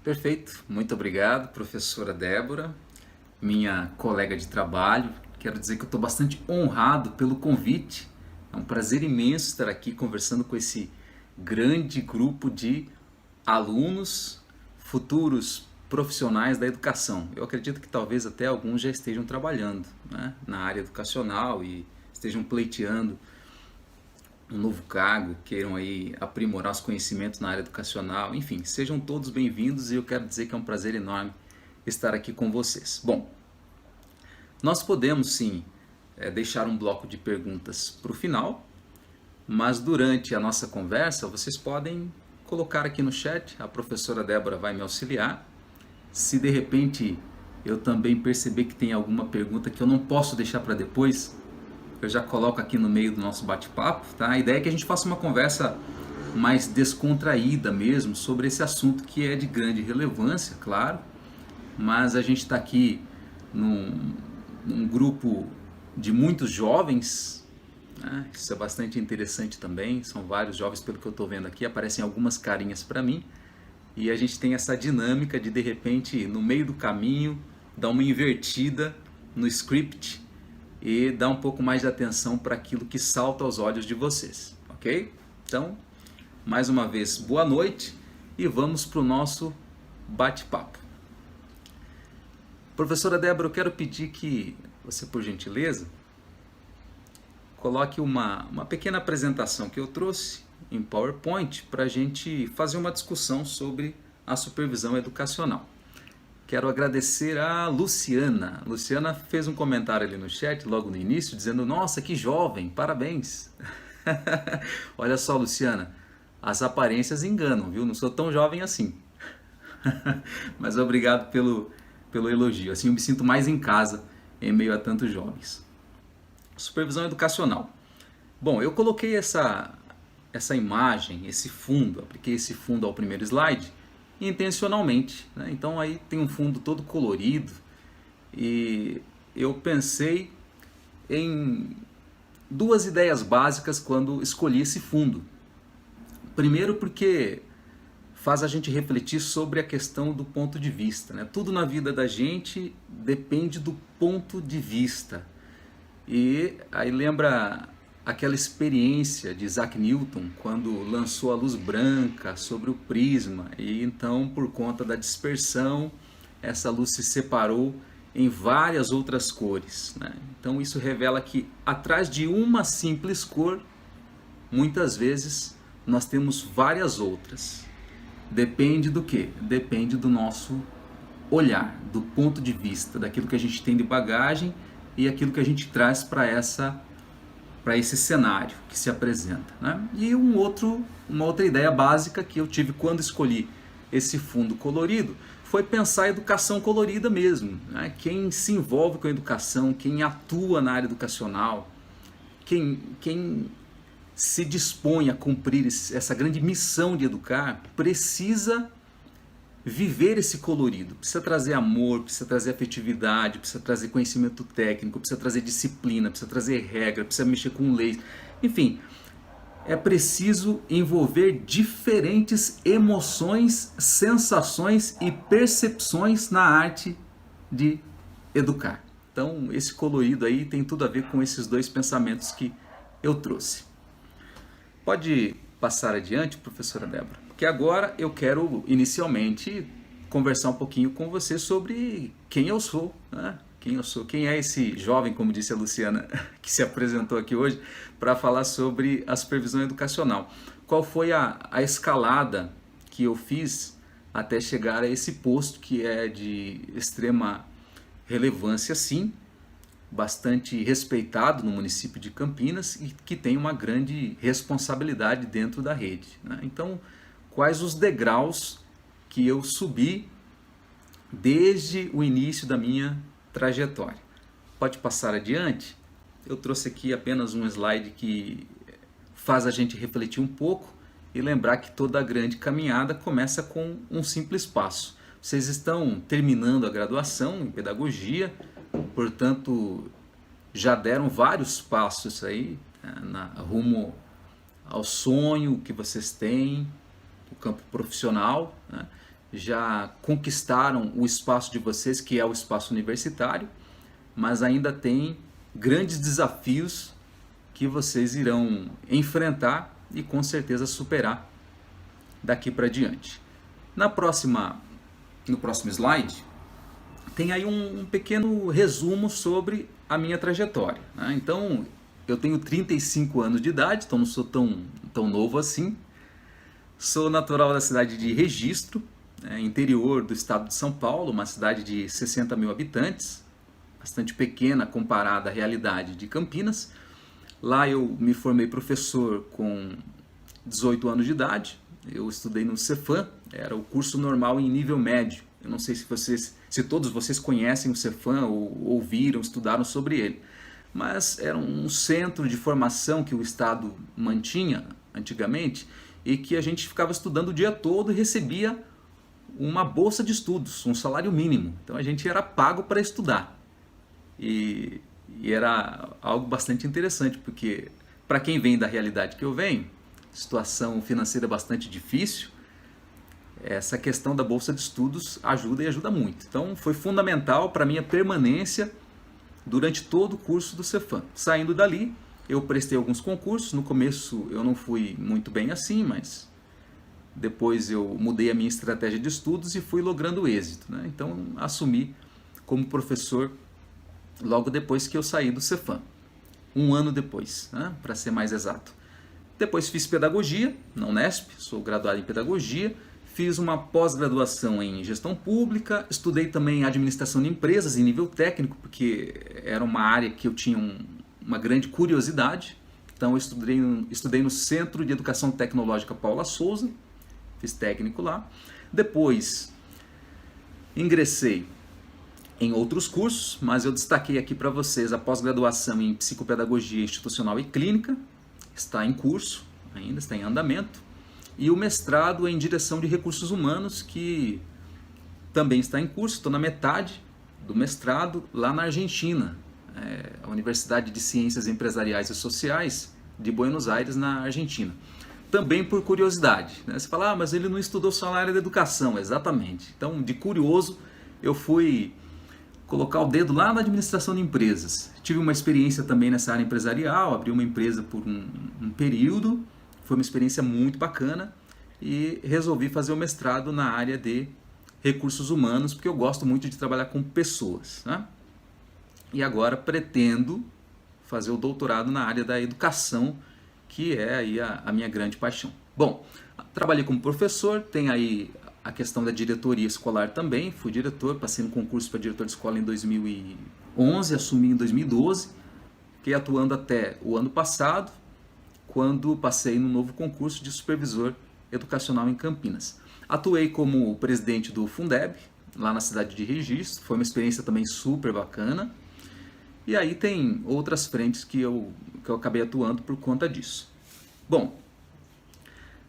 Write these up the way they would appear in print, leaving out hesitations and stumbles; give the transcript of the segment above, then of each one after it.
Perfeito, muito obrigado, professora Débora, minha colega de trabalho. Quero dizer que eu estou bastante honrado pelo convite. É um prazer imenso estar aqui conversando com esse grande grupo de alunos, futuros profissionais da educação. Eu acredito que talvez até alguns já estejam trabalhando, né, na área educacional e estejam pleiteando um novo cargo, queiram aí aprimorar os conhecimentos na área educacional, enfim, sejam todos bem-vindos e eu quero dizer que é um prazer enorme estar aqui com vocês. Bom, nós podemos sim deixar um bloco de perguntas para o final, mas durante a nossa conversa vocês podem colocar aqui no chat, a professora Débora vai me auxiliar. Se de repente eu também perceber que tem alguma pergunta que eu não posso deixar para depois, eu já coloco aqui no meio do nosso bate-papo, tá? A ideia é que a gente faça uma conversa mais descontraída mesmo sobre esse assunto que é de grande relevância, claro, mas a gente está aqui num grupo de muitos jovens, né? Isso é bastante interessante também, são vários jovens pelo que eu estou vendo aqui, aparecem algumas carinhas para mim, e a gente tem essa dinâmica de repente, no meio do caminho, dar uma invertida no script, e dar um pouco mais de atenção para aquilo que salta aos olhos de vocês, ok? Então, mais uma vez, boa noite e vamos para o nosso bate-papo. Professora Débora, eu quero pedir que você, por gentileza, coloque uma pequena apresentação que eu trouxe em PowerPoint para a gente fazer uma discussão sobre a supervisão educacional. Quero agradecer a Luciana. Luciana fez um comentário ali no chat, logo no início, dizendo: nossa, que jovem, parabéns. Olha só, Luciana, as aparências enganam, viu? Não sou tão jovem assim. Mas obrigado pelo elogio. Assim eu me sinto mais em casa em meio a tantos jovens. Supervisão educacional. Bom, eu coloquei essa imagem, esse fundo, apliquei esse fundo ao primeiro slide, intencionalmente, né? Então aí tem um fundo todo colorido e eu pensei em duas ideias básicas quando escolhi esse fundo. Primeiro porque faz a gente refletir sobre a questão do ponto de vista, né? Tudo na vida da gente depende do ponto de vista. E aí lembra aquela experiência de Isaac Newton quando lançou a luz branca sobre o prisma e então, por conta da dispersão, essa luz se separou em várias outras cores, né? Então isso revela que atrás de uma simples cor, muitas vezes nós temos várias outras. Depende do quê? Depende do nosso olhar, do ponto de vista, daquilo que a gente tem de bagagem e aquilo que a gente traz para esse cenário que se apresenta, né? E uma outra ideia básica que eu tive quando escolhi esse fundo colorido foi pensar a educação colorida mesmo, né? Quem se envolve com a educação, quem atua na área educacional, quem se dispõe a cumprir essa grande missão de educar, precisa viver esse colorido, precisa trazer amor, precisa trazer afetividade, precisa trazer conhecimento técnico, precisa trazer disciplina, precisa trazer regra, precisa mexer com leis, enfim, é preciso envolver diferentes emoções, sensações e percepções na arte de educar. Então esse colorido aí tem tudo a ver com esses dois pensamentos que eu trouxe. Pode passar adiante, professora Débora? Porque agora eu quero inicialmente conversar um pouquinho com você sobre quem eu sou, né? Quem é esse jovem, como disse a Luciana, que se apresentou aqui hoje, para falar sobre a supervisão educacional. Qual foi a escalada que eu fiz até chegar a esse posto que é de extrema relevância, sim, bastante respeitado no município de Campinas e que tem uma grande responsabilidade dentro da rede, né? Então, quais os degraus que eu subi desde o início da minha trajetória? Pode passar adiante? Eu trouxe aqui apenas um slide que faz a gente refletir um pouco e lembrar que toda grande caminhada começa com um simples passo. Vocês estão terminando a graduação em pedagogia, portanto já deram vários passos aí, né, rumo ao sonho que vocês têm, o campo profissional, né? já conquistaram o espaço de vocês, que é o espaço universitário, mas ainda tem grandes desafios que vocês irão enfrentar e com certeza superar daqui para diante. No próximo slide, tem aí um pequeno resumo sobre a minha trajetória, né? Então, eu tenho 35 anos de idade, então não sou tão novo assim. Sou natural da cidade de Registro, interior do estado de São Paulo, uma cidade de 60 mil habitantes, bastante pequena comparada à realidade de Campinas. Lá eu me formei professor com 18 anos de idade. Eu estudei no Cefam, era o curso normal em nível médio. Eu não sei se todos vocês conhecem o Cefam ou ouviram, estudaram sobre ele. Mas era um centro de formação que o Estado mantinha antigamente e que a gente ficava estudando o dia todo e recebia uma bolsa de estudos, um salário mínimo. Então a gente era pago para estudar. E era algo bastante interessante, porque para quem vem da realidade que eu venho, situação financeira bastante difícil, essa questão da bolsa de estudos ajuda e ajuda muito. Então foi fundamental para a minha permanência durante todo o curso do Cefam. Saindo dali, eu prestei alguns concursos. No começo eu não fui muito bem assim, mas depois eu mudei a minha estratégia de estudos e fui logrando êxito, né? Então assumi como professor logo depois que eu saí do Cefam, um ano depois, né, para ser mais exato. Depois fiz pedagogia na Unesp, sou graduado em pedagogia, fiz uma pós-graduação em gestão pública, estudei também administração de empresas em nível técnico, porque era uma área que eu tinha uma grande curiosidade. Então eu estudei no Centro de Educação Tecnológica Paula Souza, fiz técnico lá. Depois ingressei em outros cursos, mas eu destaquei aqui para vocês a pós-graduação em Psicopedagogia Institucional e Clínica, está em curso, ainda está em andamento, e o mestrado em Direção de Recursos Humanos, que também está em curso, estou na metade do mestrado lá na Argentina, a Universidade de Ciências Empresariais e Sociais de Buenos Aires, na Argentina. Também por curiosidade, né? Você fala, mas ele não estudou só na área da educação. Exatamente. Então, de curioso, eu fui colocar o dedo lá na administração de empresas. Tive uma experiência também nessa área empresarial, abri uma empresa por um período, foi uma experiência muito bacana e resolvi fazer o mestrado na área de recursos humanos, porque eu gosto muito de trabalhar com pessoas, né? E agora pretendo fazer o doutorado na área da educação, que é aí a minha grande paixão. Bom, trabalhei como professor, tem aí a questão da diretoria escolar também, fui diretor, passei no concurso para diretor de escola em 2011, assumi em 2012, fiquei atuando até o ano passado, quando passei no novo concurso de supervisor educacional em Campinas. Atuei como presidente do Fundeb, lá na cidade de Registro, foi uma experiência também super bacana, e aí tem outras frentes que eu acabei atuando por conta disso. Bom,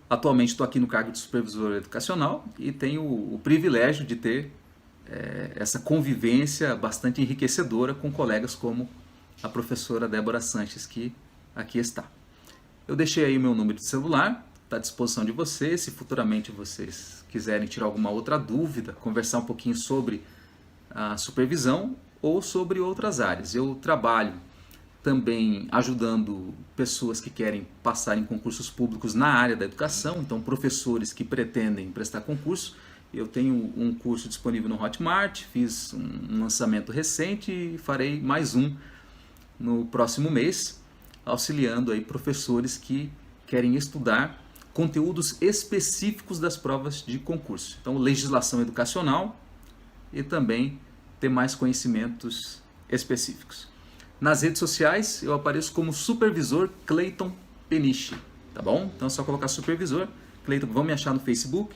atualmente estou aqui no cargo de supervisor educacional e tenho o privilégio de ter essa convivência bastante enriquecedora com colegas como a professora Débora Sanches, que aqui está. Eu deixei aí o meu número de celular, está à disposição de vocês, se futuramente vocês quiserem tirar alguma outra dúvida, conversar um pouquinho sobre a supervisão ou sobre outras áreas. Eu trabalho também ajudando pessoas que querem passar em concursos públicos na área da educação, então professores que pretendem prestar concurso. Eu tenho um curso disponível no Hotmart, fiz um lançamento recente e farei mais um no próximo mês, auxiliando aí professores que querem estudar conteúdos específicos das provas de concurso. Então, legislação educacional e também ter mais conhecimentos específicos. Nas redes sociais eu apareço como supervisor Cleiton Peniche, tá bom? Então é só colocar supervisor Cleiton, vão me achar no Facebook,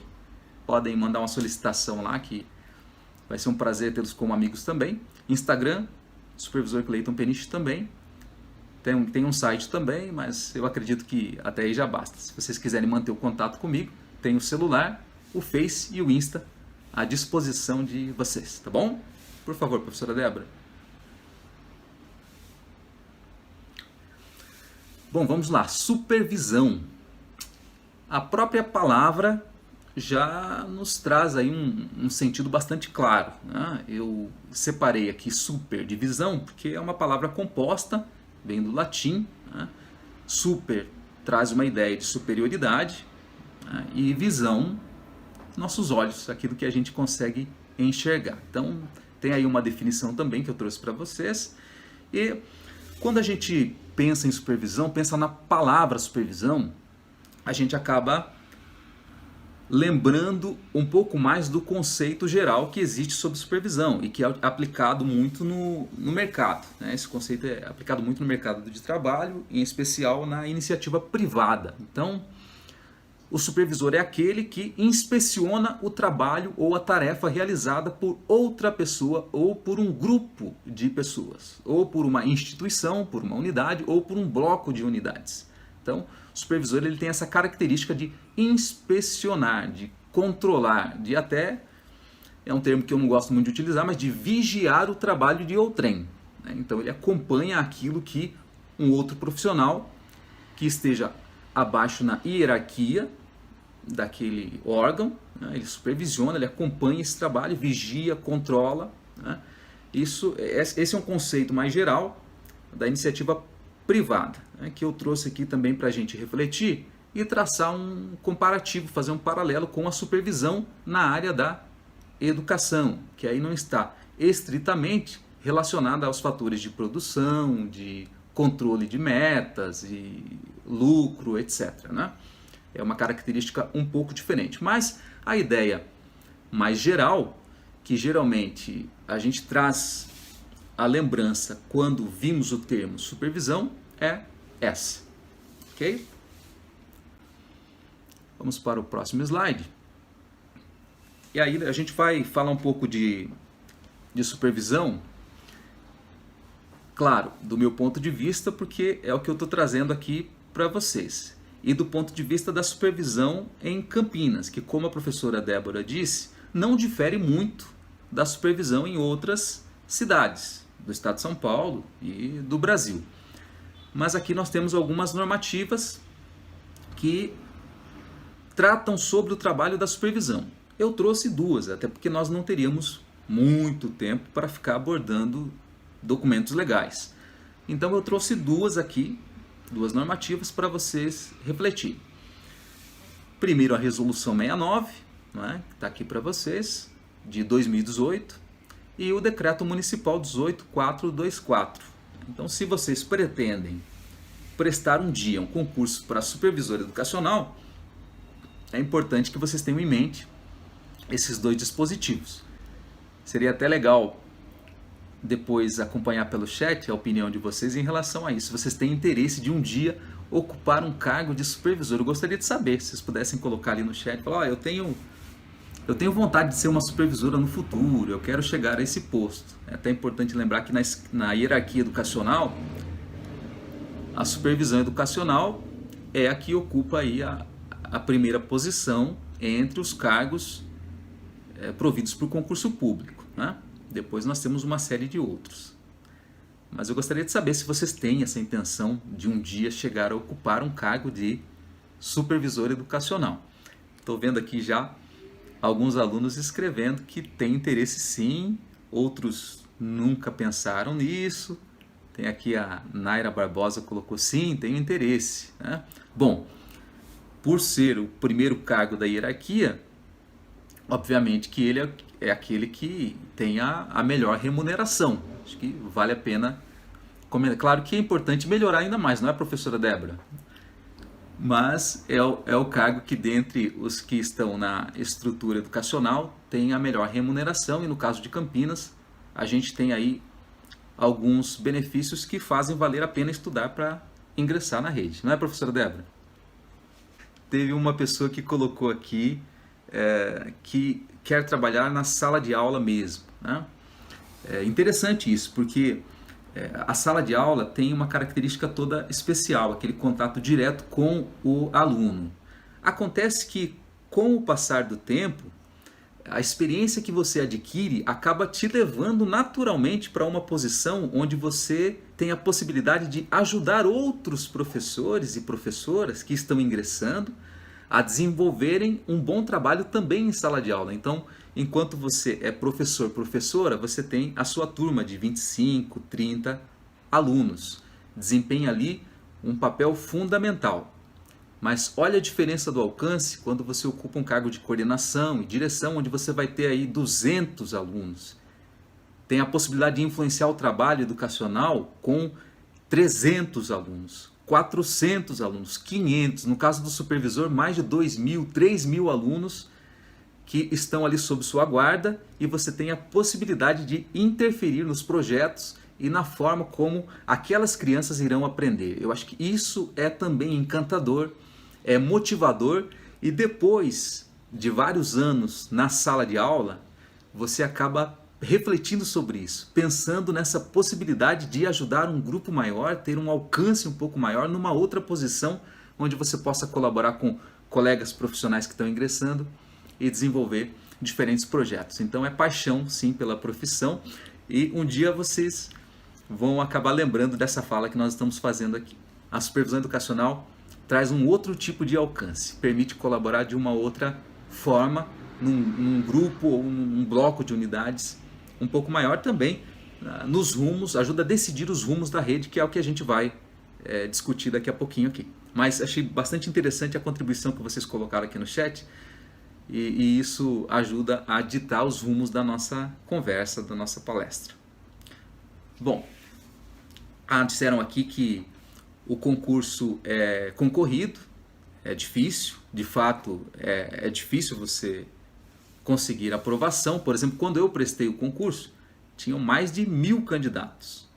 podem mandar uma solicitação lá que vai ser um prazer tê-los como amigos também. Instagram, supervisor Cleiton Peniche também. Tem um site também, mas eu acredito que até aí já basta. Se vocês quiserem manter o contato comigo, tem o celular, o Face e o Insta à disposição de vocês, tá bom? Por favor, professora Débora. Bom, vamos lá. Supervisão. A própria palavra já nos traz aí um sentido bastante claro, né? Eu separei aqui superdivisão porque é uma palavra composta, vem do latim, né? Super traz uma ideia de superioridade, né? E visão, nossos olhos, aquilo que a gente consegue enxergar. Então tem aí uma definição também que eu trouxe para vocês. E quando a gente pensa em supervisão, pensa na palavra supervisão, a gente acaba lembrando um pouco mais do conceito geral que existe sobre supervisão e que é aplicado muito no mercado, né? Esse conceito é aplicado muito no mercado de trabalho, em especial na iniciativa privada. Então, o supervisor é aquele que inspeciona o trabalho ou a tarefa realizada por outra pessoa ou por um grupo de pessoas, ou por uma instituição, por uma unidade ou por um bloco de unidades. Então, o supervisor ele tem essa característica de inspecionar, de controlar, de até, é um termo que eu não gosto muito de utilizar, mas de vigiar o trabalho de outrem, né? Então ele acompanha aquilo que um outro profissional que esteja abaixo na hierarquia daquele órgão, né? Ele supervisiona, ele acompanha esse trabalho, vigia, controla, né? Esse é um conceito mais geral da iniciativa privada, né, que eu trouxe aqui também para a gente refletir e traçar um comparativo, fazer um paralelo com a supervisão na área da educação, que aí não está estritamente relacionada aos fatores de produção, de controle de metas e lucro, etc., né? É uma característica um pouco diferente, mas a ideia mais geral, que geralmente a gente traz a lembrança quando vimos o termo supervisão, é essa, ok? Vamos para o próximo slide. E aí a gente vai falar um pouco de supervisão, claro, do meu ponto de vista, porque é o que eu estou trazendo aqui para vocês. E do ponto de vista da supervisão em Campinas, que, como a professora Débora disse, não difere muito da supervisão em outras cidades do estado de São Paulo e do Brasil. Mas aqui nós temos algumas normativas que tratam sobre o trabalho da supervisão. Eu trouxe duas, até porque nós não teríamos muito tempo para ficar abordando documentos legais. Então eu trouxe duas aqui, duas normativas para vocês refletirem. Primeiro a Resolução 69, né, que está aqui para vocês, de 2018, e o Decreto Municipal 18424. Então, se vocês pretendem prestar um dia um concurso para supervisor educacional, é importante que vocês tenham em mente esses dois dispositivos. Seria até legal depois acompanhar pelo chat a opinião de vocês em relação a isso. Se vocês têm interesse de um dia ocupar um cargo de supervisor, eu gostaria de saber, se vocês pudessem colocar ali no chat, falar, eu tenho vontade de ser uma supervisora no futuro, eu quero chegar a esse posto. É até importante lembrar que na hierarquia educacional, a supervisão educacional é a que ocupa aí a primeira posição entre os cargos providos por concurso público, né? Depois nós temos uma série de outros. Mas eu gostaria de saber se vocês têm essa intenção de um dia chegar a ocupar um cargo de supervisor educacional. Estou vendo aqui já alguns alunos escrevendo que têm interesse sim, outros nunca pensaram nisso. Tem aqui a Naira Barbosa colocou sim, tenho interesse, né? Bom, por ser o primeiro cargo da hierarquia, obviamente que ele é aquele que tem a melhor remuneração. Acho que vale a pena comentar. Claro que é importante melhorar ainda mais, não é, professora Débora? Mas é o cargo que, dentre os que estão na estrutura educacional, tem a melhor remuneração. E no caso de Campinas, a gente tem aí alguns benefícios que fazem valer a pena estudar para ingressar na rede. Não é, professora Débora? Teve uma pessoa que colocou aqui que quer trabalhar na sala de aula mesmo, né? É interessante isso, porque a sala de aula tem uma característica toda especial, aquele contato direto com o aluno. Acontece que, com o passar do tempo, a experiência que você adquire acaba te levando naturalmente para uma posição onde você tem a possibilidade de ajudar outros professores e professoras que estão ingressando a desenvolverem um bom trabalho também em sala de aula. Então, enquanto você é professor, professora, você tem a sua turma de 25, 30 alunos. Desempenha ali um papel fundamental. Mas olha a diferença do alcance quando você ocupa um cargo de coordenação e direção, onde você vai ter aí 200 alunos. Tem a possibilidade de influenciar o trabalho educacional com 300 alunos, 400 alunos, 500. No caso do supervisor, mais de 2.000, 3.000 alunos que estão ali sob sua guarda, e você tem a possibilidade de interferir nos projetos e na forma como aquelas crianças irão aprender. Eu acho que isso é também encantador, é motivador, e depois de vários anos na sala de aula, você acaba refletindo sobre isso, pensando nessa possibilidade de ajudar um grupo maior, ter um alcance um pouco maior numa outra posição, onde você possa colaborar com colegas profissionais que estão ingressando e desenvolver diferentes projetos. Então é paixão, sim, pela profissão, e um dia vocês vão acabar lembrando dessa fala que nós estamos fazendo aqui. A supervisão educacional traz um outro tipo de alcance, permite colaborar de uma outra forma, num grupo ou num bloco de unidades um pouco maior também, nos rumos, ajuda a decidir os rumos da rede, que é o que a gente vai discutir daqui a pouquinho aqui. Mas achei bastante interessante a contribuição que vocês colocaram aqui no chat, e isso ajuda a ditar os rumos da nossa conversa, da nossa palestra. Bom, disseram aqui que o concurso é concorrido, é difícil, de fato é difícil você conseguir aprovação. Por exemplo, quando eu prestei o concurso, tinham mais de 1.000 candidatos,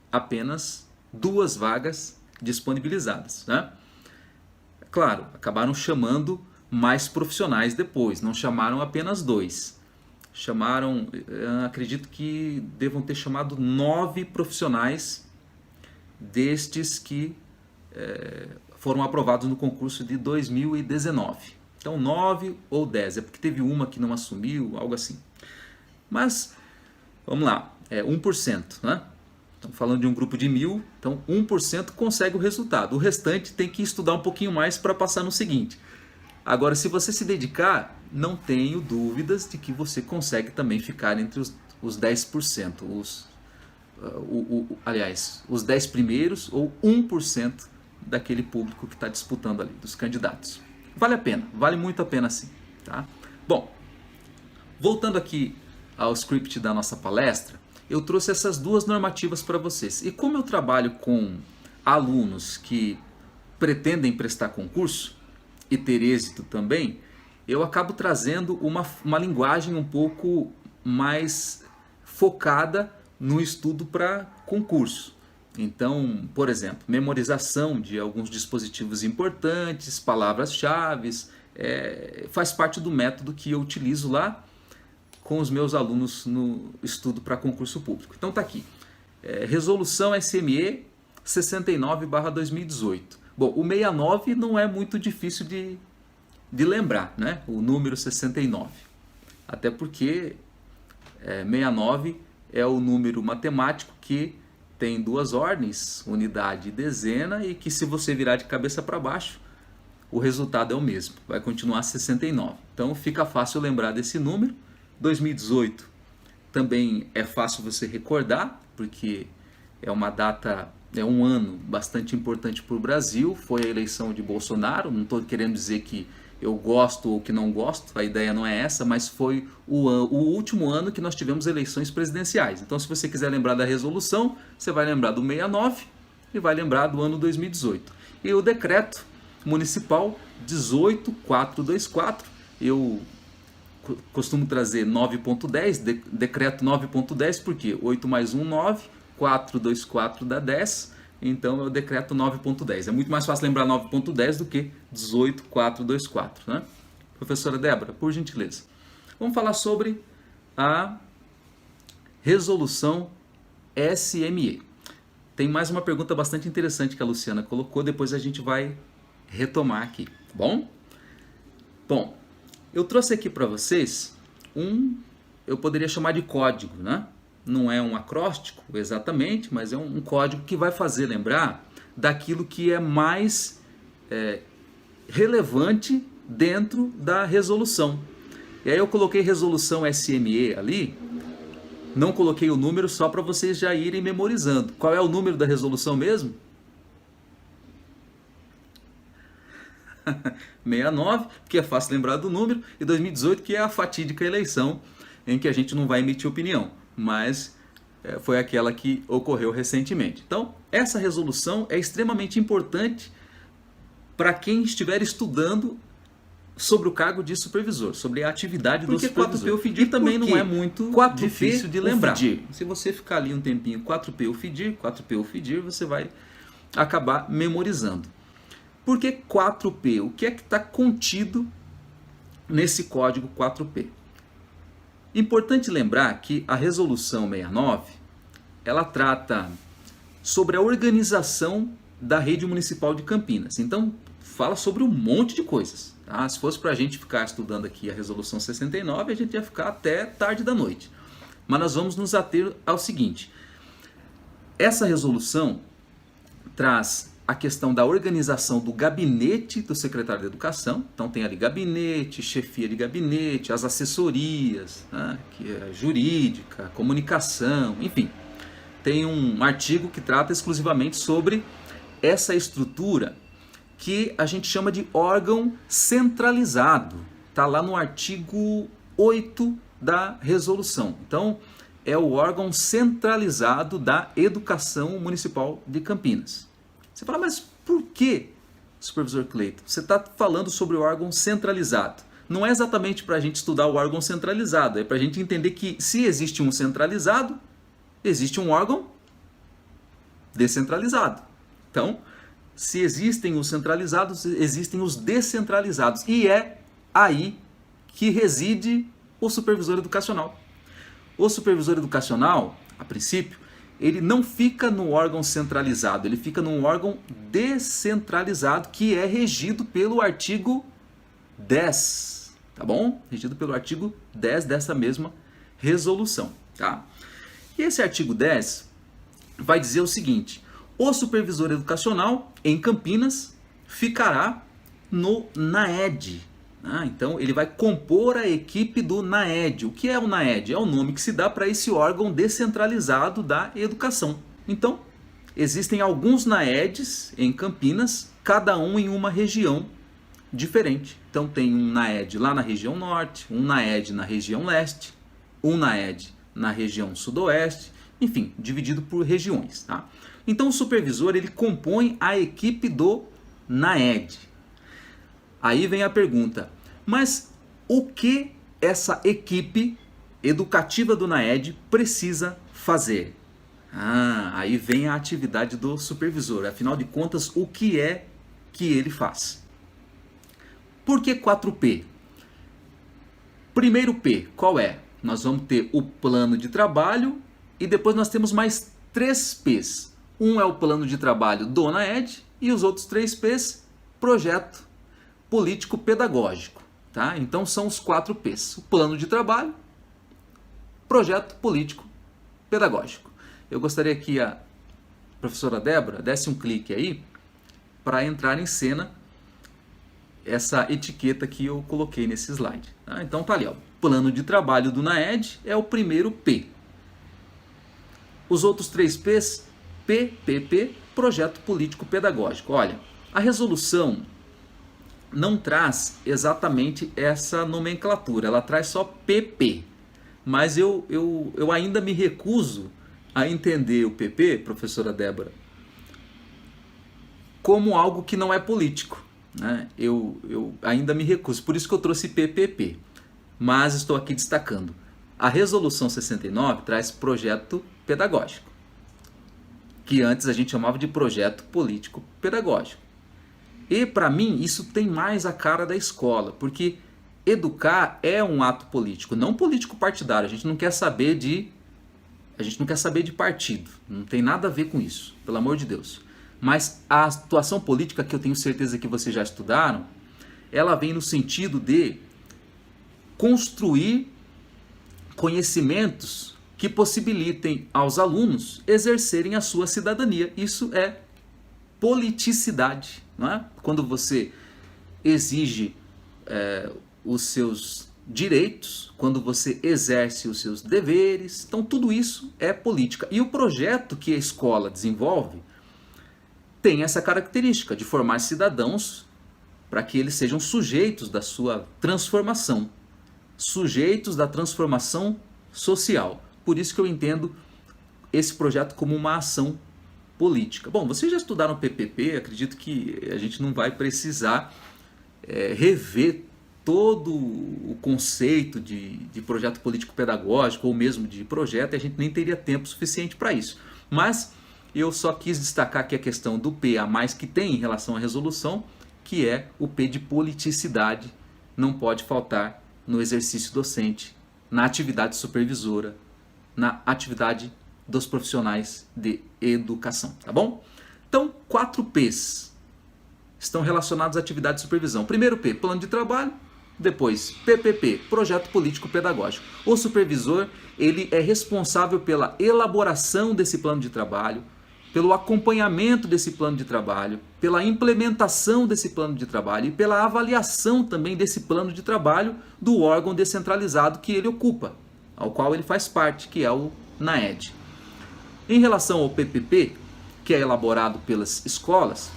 apenas 2 vagas disponibilizadas, né? Claro, acabaram chamando mais profissionais depois, não chamaram apenas 2. Chamaram, acredito que devam ter chamado 9 profissionais destes que foram aprovados no concurso de 2019. Então 9 ou 10, é porque teve uma que não assumiu, algo assim. Mas, vamos lá, 1%, né? Estamos falando de um grupo de 1.000, então 1% consegue o resultado. O restante tem que estudar um pouquinho mais para passar no seguinte. Agora, se você se dedicar, não tenho dúvidas de que você consegue também ficar entre os 10%, aliás, os 10 primeiros ou 1% daquele público que está disputando ali, dos candidatos. Vale a pena, vale muito a pena sim, tá? Bom, voltando aqui ao script da nossa palestra, eu trouxe essas 2 normativas para vocês. E como eu trabalho com alunos que pretendem prestar concurso e ter êxito também, eu acabo trazendo uma linguagem um pouco mais focada no estudo para concurso. Então, por exemplo, memorização de alguns dispositivos importantes, palavras-chave, faz parte do método que eu utilizo lá com os meus alunos no estudo para concurso público. Então tá aqui, resolução SME 69/2018. Bom, o 69 não é muito difícil de lembrar, né? O número 69. Até porque 69 é o número matemático que tem 2 ordens, unidade e dezena, e que se você virar de cabeça para baixo, o resultado é o mesmo, vai continuar 69. Então fica fácil lembrar desse número. 2018 também é fácil você recordar, porque é uma data, é um ano bastante importante para o Brasil, foi a eleição de Bolsonaro. Não estou querendo dizer que eu gosto ou que não gosto, a ideia não é essa, mas foi o último ano que nós tivemos eleições presidenciais. Então, se você quiser lembrar da resolução, você vai lembrar do 69 e vai lembrar do ano 2018. E o decreto municipal 18424, eu costumo trazer 9.10, decreto 9.10, porque 8 mais 1, 9, 424 dá 10, então é o decreto 9.10. É muito mais fácil lembrar 9.10 do que 18424, né? Professora Débora, por gentileza. Vamos falar sobre a resolução SME. Tem mais uma pergunta bastante interessante que a Luciana colocou, depois a gente vai retomar aqui, tá bom? Bom, eu trouxe aqui para vocês eu poderia chamar de código, né? Não é um acróstico exatamente, mas é um código que vai fazer lembrar daquilo que é mais relevante dentro da resolução. E aí eu coloquei resolução SME ali, não coloquei o número só para vocês já irem memorizando. Qual é o número da resolução mesmo? 69, que é fácil lembrar do número, e 2018, que é a fatídica eleição em que a gente não vai emitir opinião, mas foi aquela que ocorreu recentemente. Então, essa resolução é extremamente importante para quem estiver estudando sobre o cargo de supervisor, sobre a atividade do supervisor. 4P UFIDIR também não é muito difícil de lembrar. Se você ficar ali um tempinho, 4P UFIDIR, você vai acabar memorizando. Por que 4P? O que é que está contido nesse código 4P? Importante lembrar que a resolução 69, ela trata sobre a organização da rede municipal de Campinas. Então, fala sobre um monte de coisas. Tá? Se fosse para a gente ficar estudando aqui a resolução 69, a gente ia ficar até tarde da noite. Mas nós vamos nos ater ao seguinte. Essa resolução traz a questão da organização do gabinete do secretário de Educação. Então tem ali gabinete, chefia de gabinete, as assessorias, né, que é jurídica, comunicação, enfim. Tem um artigo que trata exclusivamente sobre essa estrutura que a gente chama de órgão centralizado. Está lá no artigo 8 da resolução. Então, é o órgão centralizado da Educação Municipal de Campinas. Você fala, mas por que, supervisor Cleiton? Você está falando sobre o órgão centralizado. Não é exatamente para a gente estudar o órgão centralizado, é para a gente entender que se existe um centralizado, existe um órgão descentralizado. Então, se existem os centralizados, existem os descentralizados. E é aí que reside o supervisor educacional. O supervisor educacional, a princípio, ele não fica no órgão centralizado, ele fica num órgão descentralizado que é regido pelo artigo 10, tá bom? Regido pelo artigo 10 dessa mesma resolução, tá? E esse artigo 10 vai dizer o seguinte: o supervisor educacional em Campinas ficará no NAED. Então ele vai compor a equipe do NAED. O que é o NAED? É o nome que se dá para esse órgão descentralizado da educação. Então, existem alguns NAEDs em Campinas, cada um em uma região diferente. Então tem um NAED lá na região norte, um NAED na região leste, um NAED na região sudoeste, enfim, dividido por regiões. Tá? Então o supervisor ele compõe a equipe do NAED. Aí vem a pergunta, mas o que essa equipe educativa do NAED precisa fazer? Aí vem a atividade do supervisor. Afinal de contas, o que é que ele faz? Por que 4P? Primeiro P, qual é? Nós vamos ter o plano de trabalho e depois nós temos mais 3 P's. Um é o plano de trabalho do NAED e os outros 3 P's, projeto político-pedagógico. Tá? Então são os 4 P's. O plano de trabalho, projeto político-pedagógico. Eu gostaria que a professora Débora desse um clique aí para entrar em cena essa etiqueta que eu coloquei nesse slide. Tá? Então tá ali, ó. Plano de trabalho do NAED é o primeiro P. Os outros 3 P's, PPP, projeto político-pedagógico. Olha, a resolução não traz exatamente essa nomenclatura, ela traz só PP. Mas eu ainda me recuso a entender o PP, professora Débora, como algo que não é político. Né? Eu ainda me recuso, por isso que eu trouxe PPP. Mas estou aqui destacando. A resolução 69 traz projeto pedagógico, que antes a gente chamava de projeto político-pedagógico. E para mim isso tem mais a cara da escola, porque educar é um ato político, não político partidário. A gente não quer saber de partido, não tem nada a ver com isso, pelo amor de Deus. Mas a atuação política, que eu tenho certeza que vocês já estudaram, ela vem no sentido de construir conhecimentos que possibilitem aos alunos exercerem a sua cidadania. Isso é politicidade, não é? Quando você exige os seus direitos, quando você exerce os seus deveres. Então tudo isso é política. E o projeto que a escola desenvolve tem essa característica de formar cidadãos para que eles sejam sujeitos da sua transformação, sujeitos da transformação social. Por isso que eu entendo esse projeto como uma ação política. Bom, vocês já estudaram PPP, acredito que a gente não vai precisar rever todo o conceito de projeto político-pedagógico ou mesmo de projeto, e a gente nem teria tempo suficiente para isso. Mas eu só quis destacar aqui a questão do P a mais que tem em relação à resolução, que é o P de politicidade, não pode faltar no exercício docente, na atividade supervisora, na atividade dos profissionais de educação, tá bom? Então, 4 P's estão relacionados à atividade de supervisão. Primeiro P, plano de trabalho. Depois, PPP, projeto político pedagógico. O supervisor, ele é responsável pela elaboração desse plano de trabalho, pelo acompanhamento desse plano de trabalho, pela implementação desse plano de trabalho e pela avaliação também desse plano de trabalho do órgão descentralizado que ele ocupa, ao qual ele faz parte, que é o NAED. Em relação ao PPP, que é elaborado pelas escolas,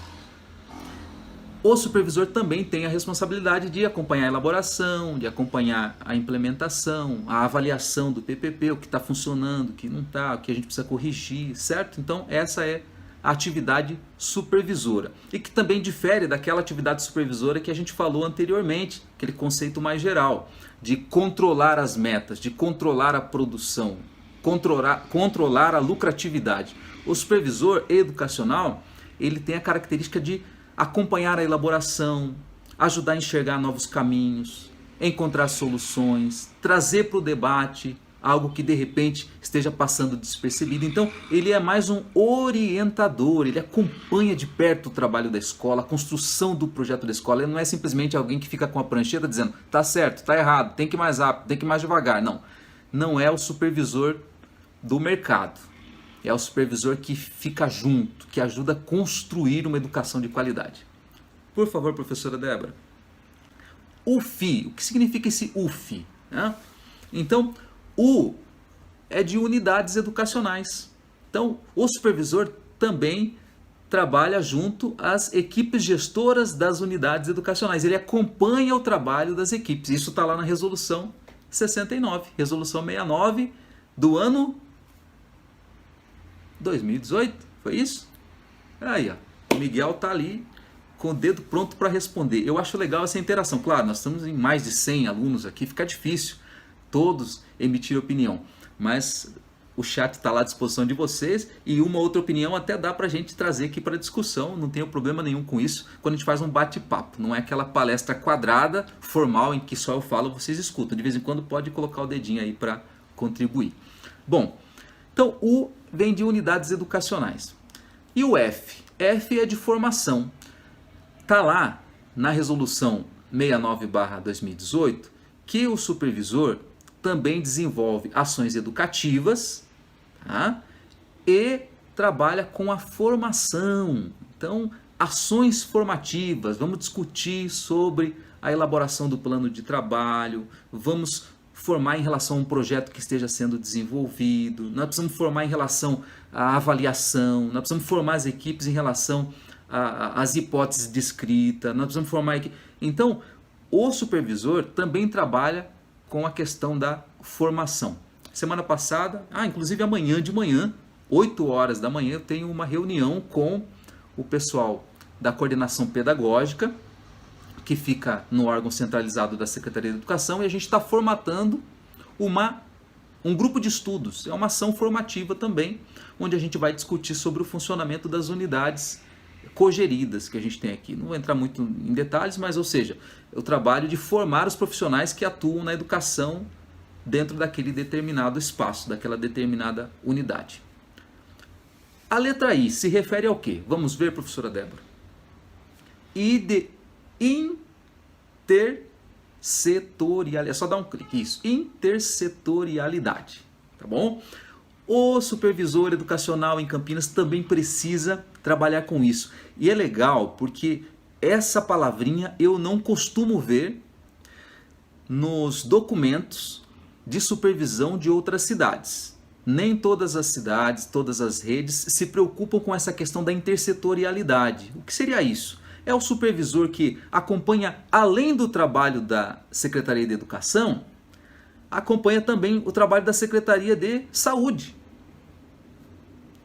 o supervisor também tem a responsabilidade de acompanhar a elaboração, de acompanhar a implementação, a avaliação do PPP, o que está funcionando, o que não está, o que a gente precisa corrigir, certo? Então essa é a atividade supervisora. E que também difere daquela atividade supervisora que a gente falou anteriormente, aquele conceito mais geral, de controlar as metas, de controlar a produção, controlar a lucratividade. O supervisor educacional, ele tem a característica de acompanhar a elaboração, ajudar a enxergar novos caminhos, encontrar soluções, trazer para o debate algo que de repente esteja passando despercebido. Então ele é mais um orientador, ele acompanha de perto o trabalho da escola, a construção do projeto da escola. Ele não é simplesmente alguém que fica com a prancheta dizendo tá certo, tá errado, tem que ir mais rápido, tem que ir mais devagar. Não, não é o supervisor do mercado. É o supervisor que fica junto, que ajuda a construir uma educação de qualidade. Por favor, professora Débora. UFI, o que significa esse UFI? Então, U é de unidades educacionais. Então, o supervisor também trabalha junto às equipes gestoras das unidades educacionais. Ele acompanha o trabalho das equipes. Isso está lá na resolução 69, resolução 69 do ano 2018, foi isso? Aí, ó, o Miguel tá ali com o dedo pronto para responder. Eu acho legal essa interação. Claro, nós estamos em mais de 100 alunos aqui, fica difícil todos emitir opinião, mas o chat está lá à disposição de vocês e uma outra opinião até dá para a gente trazer aqui para discussão, não tenho problema nenhum com isso, quando a gente faz um bate-papo, não é aquela palestra quadrada, formal, em que só eu falo, vocês escutam. De vez em quando pode colocar o dedinho aí para contribuir. Bom, então o vem de unidades educacionais. E o F? F é de formação. Está lá na resolução 69/2018 que o supervisor também desenvolve ações educativas, tá? E trabalha com a formação. Então, ações formativas, vamos discutir sobre a elaboração do plano de trabalho, vamos formar em relação a um projeto que esteja sendo desenvolvido, nós precisamos formar em relação à avaliação, nós precisamos formar as equipes em relação às hipóteses de escrita, nós precisamos formar... Então, o supervisor também trabalha com a questão da formação. Semana passada, inclusive amanhã de manhã, 8 horas da manhã, eu tenho uma reunião com o pessoal da coordenação pedagógica, que fica no órgão centralizado da Secretaria de Educação, e a gente está formatando um grupo de estudos. É uma ação formativa também, onde a gente vai discutir sobre o funcionamento das unidades cogeridas que a gente tem aqui. Não vou entrar muito em detalhes, mas, ou seja, o trabalho de formar os profissionais que atuam na educação dentro daquele determinado espaço, daquela determinada unidade. A letra I se refere ao quê? Vamos ver, professora Débora. I de intersetorialidade. É só dar um clique, isso. Intersetorialidade, tá bom? O supervisor educacional em Campinas também precisa trabalhar com isso. E é legal porque essa palavrinha eu não costumo ver nos documentos de supervisão de outras cidades. Nem todas as cidades, todas as redes se preocupam com essa questão da intersetorialidade. O que seria isso? É o supervisor que acompanha, além do trabalho da Secretaria de Educação, acompanha também o trabalho da Secretaria de Saúde.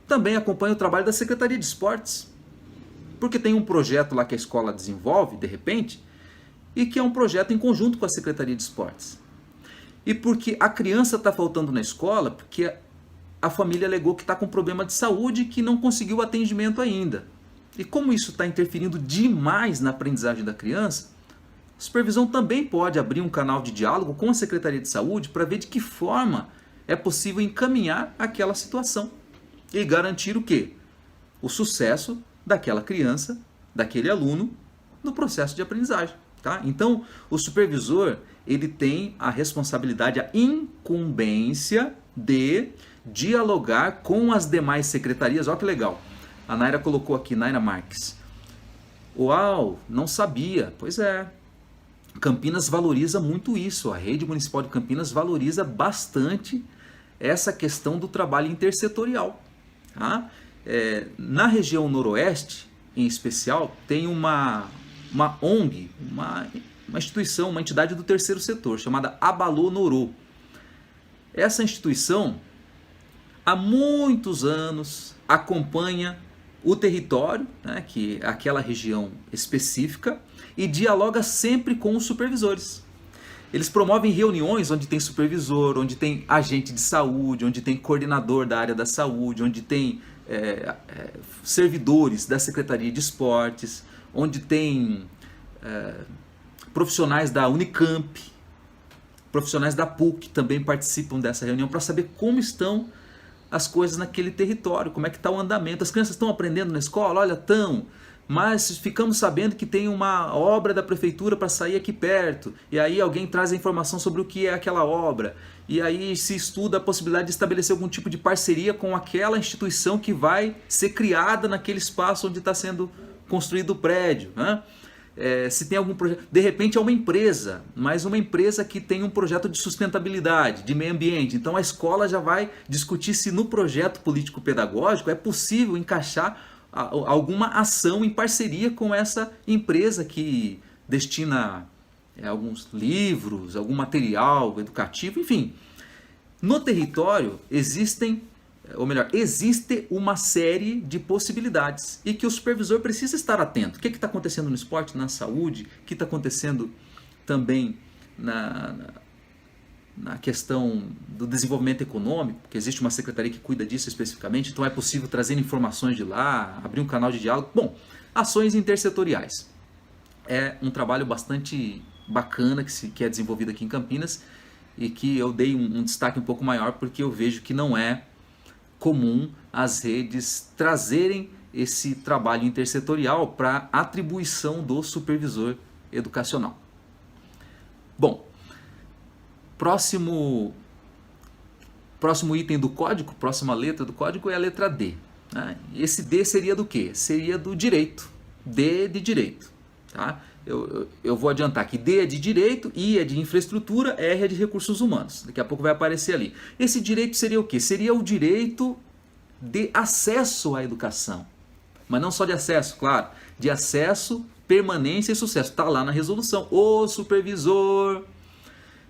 Também acompanha o trabalho da Secretaria de Esportes. Porque tem um projeto lá que a escola desenvolve, de repente, e que é um projeto em conjunto com a Secretaria de Esportes. E porque a criança está faltando na escola, porque a família alegou que está com problema de saúde e que não conseguiu atendimento ainda. E como isso está interferindo demais na aprendizagem da criança, a supervisão também pode abrir um canal de diálogo com a Secretaria de Saúde para ver de que forma é possível encaminhar aquela situação e garantir o quê? O sucesso daquela criança, daquele aluno, no processo de aprendizagem. Tá? Então, o supervisor ele tem a responsabilidade, a incumbência de dialogar com as demais secretarias. Olha que legal. A Naira colocou aqui, Naira Marques. Uau, não sabia. Pois é. Campinas valoriza muito isso. A rede municipal de Campinas valoriza bastante essa questão do trabalho intersetorial. Tá? Na região noroeste, em especial, tem uma ONG, uma instituição, uma entidade do terceiro setor, chamada Abalô Norô. Essa instituição, há muitos anos, acompanha o território, né, que é aquela região específica, e dialoga sempre com os supervisores. Eles promovem reuniões onde tem supervisor, onde tem agente de saúde, onde tem coordenador da área da saúde, onde tem servidores da Secretaria de Esportes, onde tem profissionais da Unicamp, profissionais da PUC também participam dessa reunião para saber como estão as coisas naquele território, como é que está o andamento. As crianças estão aprendendo na escola? Olha, estão, mas ficamos sabendo que tem uma obra da prefeitura para sair aqui perto, e aí alguém traz a informação sobre o que é aquela obra, e aí se estuda a possibilidade de estabelecer algum tipo de parceria com aquela instituição que vai ser criada naquele espaço onde está sendo construído o prédio, né? Se tem algum projeto, de repente é uma empresa, mas uma empresa que tem um projeto de sustentabilidade, de meio ambiente. Então a escola já vai discutir se no projeto político-pedagógico é possível encaixar alguma ação em parceria com essa empresa que destina alguns livros, algum material educativo, enfim. No território existe uma série de possibilidades e que o supervisor precisa estar atento. O que está acontecendo no esporte, na saúde, o que está acontecendo também na questão do desenvolvimento econômico, porque existe uma secretaria que cuida disso especificamente, então é possível trazer informações de lá, abrir um canal de diálogo. Bom, ações intersetoriais. É um trabalho bastante bacana que é desenvolvido aqui em Campinas e que eu dei um destaque um pouco maior porque eu vejo que não é comum as redes trazerem esse trabalho intersetorial para atribuição do supervisor educacional. Bom, próximo item do código, próxima letra do código é a letra D. Né? Esse D seria do quê? Seria do direito. D de direito. Tá? Eu vou adiantar que D é de direito, I é de infraestrutura, R é de recursos humanos. Daqui a pouco vai aparecer ali. Esse direito seria o quê? Seria o direito de acesso à educação. Mas não só de acesso, claro. De acesso, permanência e sucesso. Está lá na resolução. O supervisor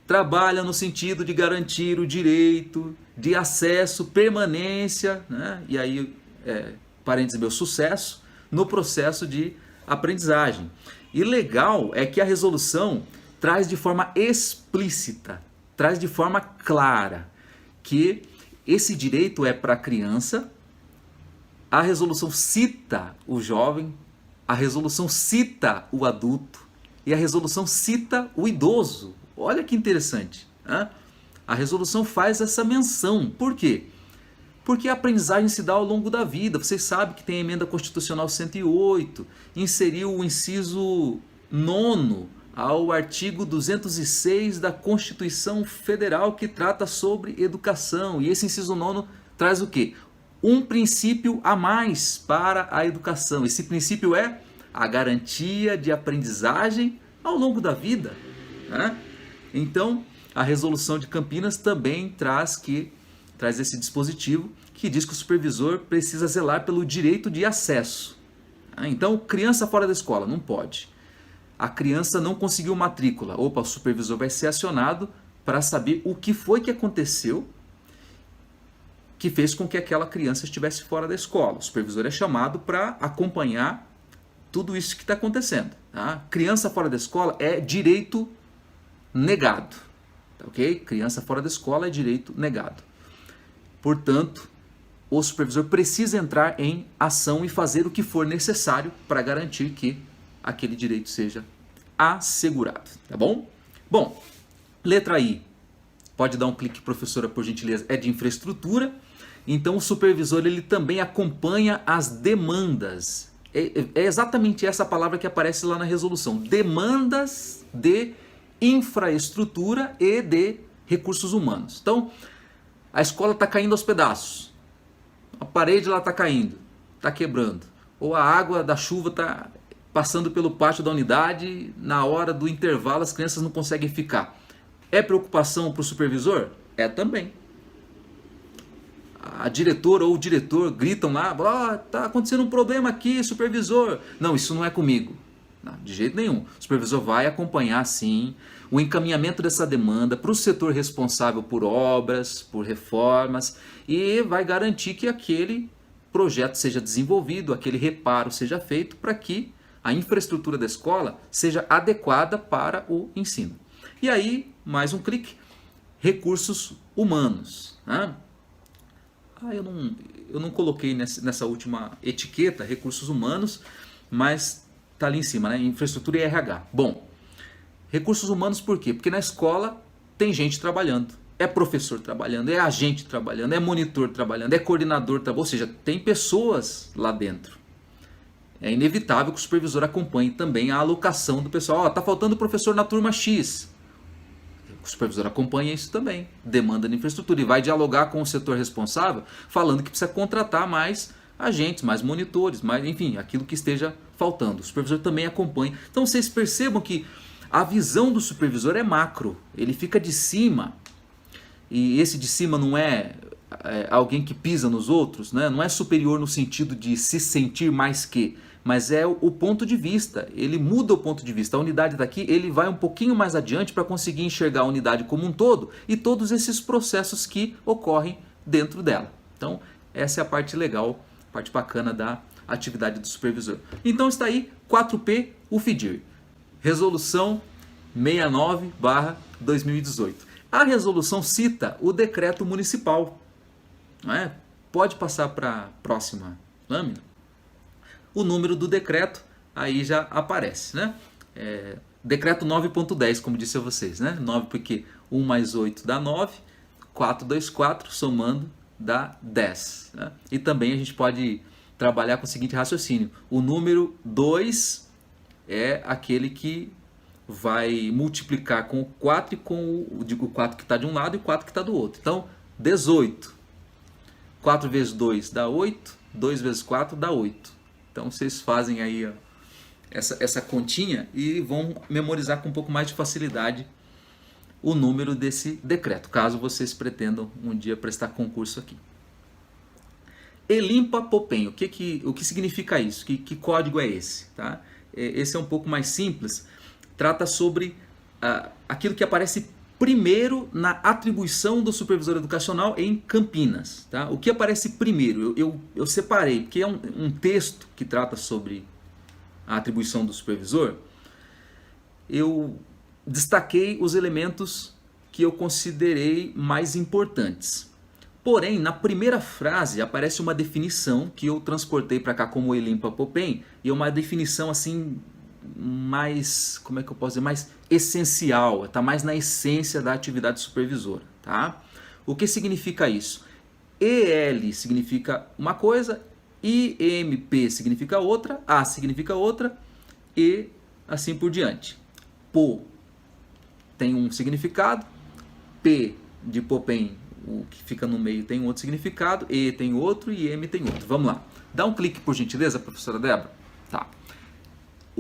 trabalha no sentido de garantir o direito de acesso, permanência, né? E aí, parênteses meu, sucesso, no processo de aprendizagem. E legal é que a resolução traz de forma explícita, traz de forma clara que esse direito é para a criança, a resolução cita o jovem, a resolução cita o adulto e a resolução cita o idoso. Olha que interessante, né? A resolução faz essa menção. Por quê? Porque a aprendizagem se dá ao longo da vida. Vocês sabem que tem a emenda constitucional 108, inseriu o inciso 9º ao artigo 206 da Constituição Federal que trata sobre educação. E esse inciso 9º traz o quê? Um princípio a mais para a educação. Esse princípio é a garantia de aprendizagem ao longo da vida, né? Então, a resolução de Campinas também traz esse dispositivo que diz que o supervisor precisa zelar pelo direito de acesso. Então, criança fora da escola, não pode. A criança não conseguiu matrícula. Opa, o supervisor vai ser acionado para saber o que foi que aconteceu que fez com que aquela criança estivesse fora da escola. O supervisor é chamado para acompanhar tudo isso que está acontecendo. Tá? Criança fora da escola é direito negado. Ok? Criança fora da escola é direito negado. Portanto, o supervisor precisa entrar em ação e fazer o que for necessário para garantir que aquele direito seja assegurado. Tá bom? Bom, letra I. Pode dar um clique, professora, por gentileza. É de infraestrutura. Então, o supervisor ele também acompanha as demandas. É exatamente essa palavra que aparece lá na resolução. Demandas de infraestrutura e de recursos humanos. Então, a escola está caindo aos pedaços. A parede lá está caindo, está quebrando. Ou a água da chuva está passando pelo pátio da unidade, na hora do intervalo as crianças não conseguem ficar. É preocupação para o supervisor? É também. A diretora ou o diretor gritam lá, está acontecendo um problema aqui, supervisor. Não, isso não é comigo. Não, de jeito nenhum. O supervisor vai acompanhar, sim, o encaminhamento dessa demanda para o setor responsável por obras, por reformas, e vai garantir que aquele projeto seja desenvolvido, aquele reparo seja feito para que a infraestrutura da escola seja adequada para o ensino. E aí, mais um clique, recursos humanos. Né? Eu não coloquei nessa última etiqueta, recursos humanos, mas está ali em cima, né? Infraestrutura e RH. Bom, recursos humanos por quê? Porque na escola tem gente trabalhando, é professor trabalhando, é agente trabalhando, é monitor trabalhando, é coordenador trabalhando, ou seja, tem pessoas lá dentro. É inevitável que o supervisor acompanhe também a alocação do pessoal. Está faltando professor na turma X. O supervisor acompanha isso também, demanda de infraestrutura, e vai dialogar com o setor responsável, falando que precisa contratar mais agentes, mais monitores, mais, enfim, aquilo que esteja faltando. O supervisor também acompanha. Então vocês percebam que a visão do supervisor é macro, ele fica de cima, e esse de cima não é alguém que pisa nos outros, né? Não é superior no sentido de se sentir mais que, mas é o ponto de vista, ele muda o ponto de vista. A unidade daqui, ele vai um pouquinho mais adiante para conseguir enxergar a unidade como um todo e todos esses processos que ocorrem dentro dela. Então, essa é a parte legal, a parte bacana da atividade do supervisor. Então está aí 4P UFIDIR, Resolução 69/2018. A resolução cita o decreto municipal. Não é? Pode passar para a próxima lâmina. O número do decreto aí já aparece, né? Decreto 9.10, como disse a vocês, né? 9 porque 1 mais 8 dá 9, 4 2, 4, somando dá 10. Né? E também a gente pode trabalhar com o seguinte raciocínio. O número 2 é aquele que vai multiplicar com o 4 e com o 4 que está de um lado e o 4 que está do outro. Então, 18. 4 vezes 2 dá 8, 2 vezes 4 dá 8. Então vocês fazem aí ó, essa continha e vão memorizar com um pouco mais de facilidade o número desse decreto, caso vocês pretendam um dia prestar concurso aqui. Elimpa Popem, o que significa isso? Que código é esse? Tá? Esse é um pouco mais simples, trata sobre aquilo que aparece primeiro na atribuição do supervisor educacional em Campinas. Tá? O que aparece primeiro? Eu separei, porque é um texto que trata sobre a atribuição do supervisor. Eu destaquei os elementos que eu considerei mais importantes. Porém, na primeira frase aparece uma definição que eu transportei para cá como Elimpa Popem, e é uma definição assim mais, como é que eu posso dizer, mais essencial, está mais na essência da atividade supervisora, tá? O que significa isso? EL significa uma coisa, IMP significa outra, A significa outra e assim por diante. PO tem um significado, P de Popem, o que fica no meio, tem um outro significado, E tem outro e M tem outro. Vamos lá. Dá um clique por gentileza, professora Débora. Tá.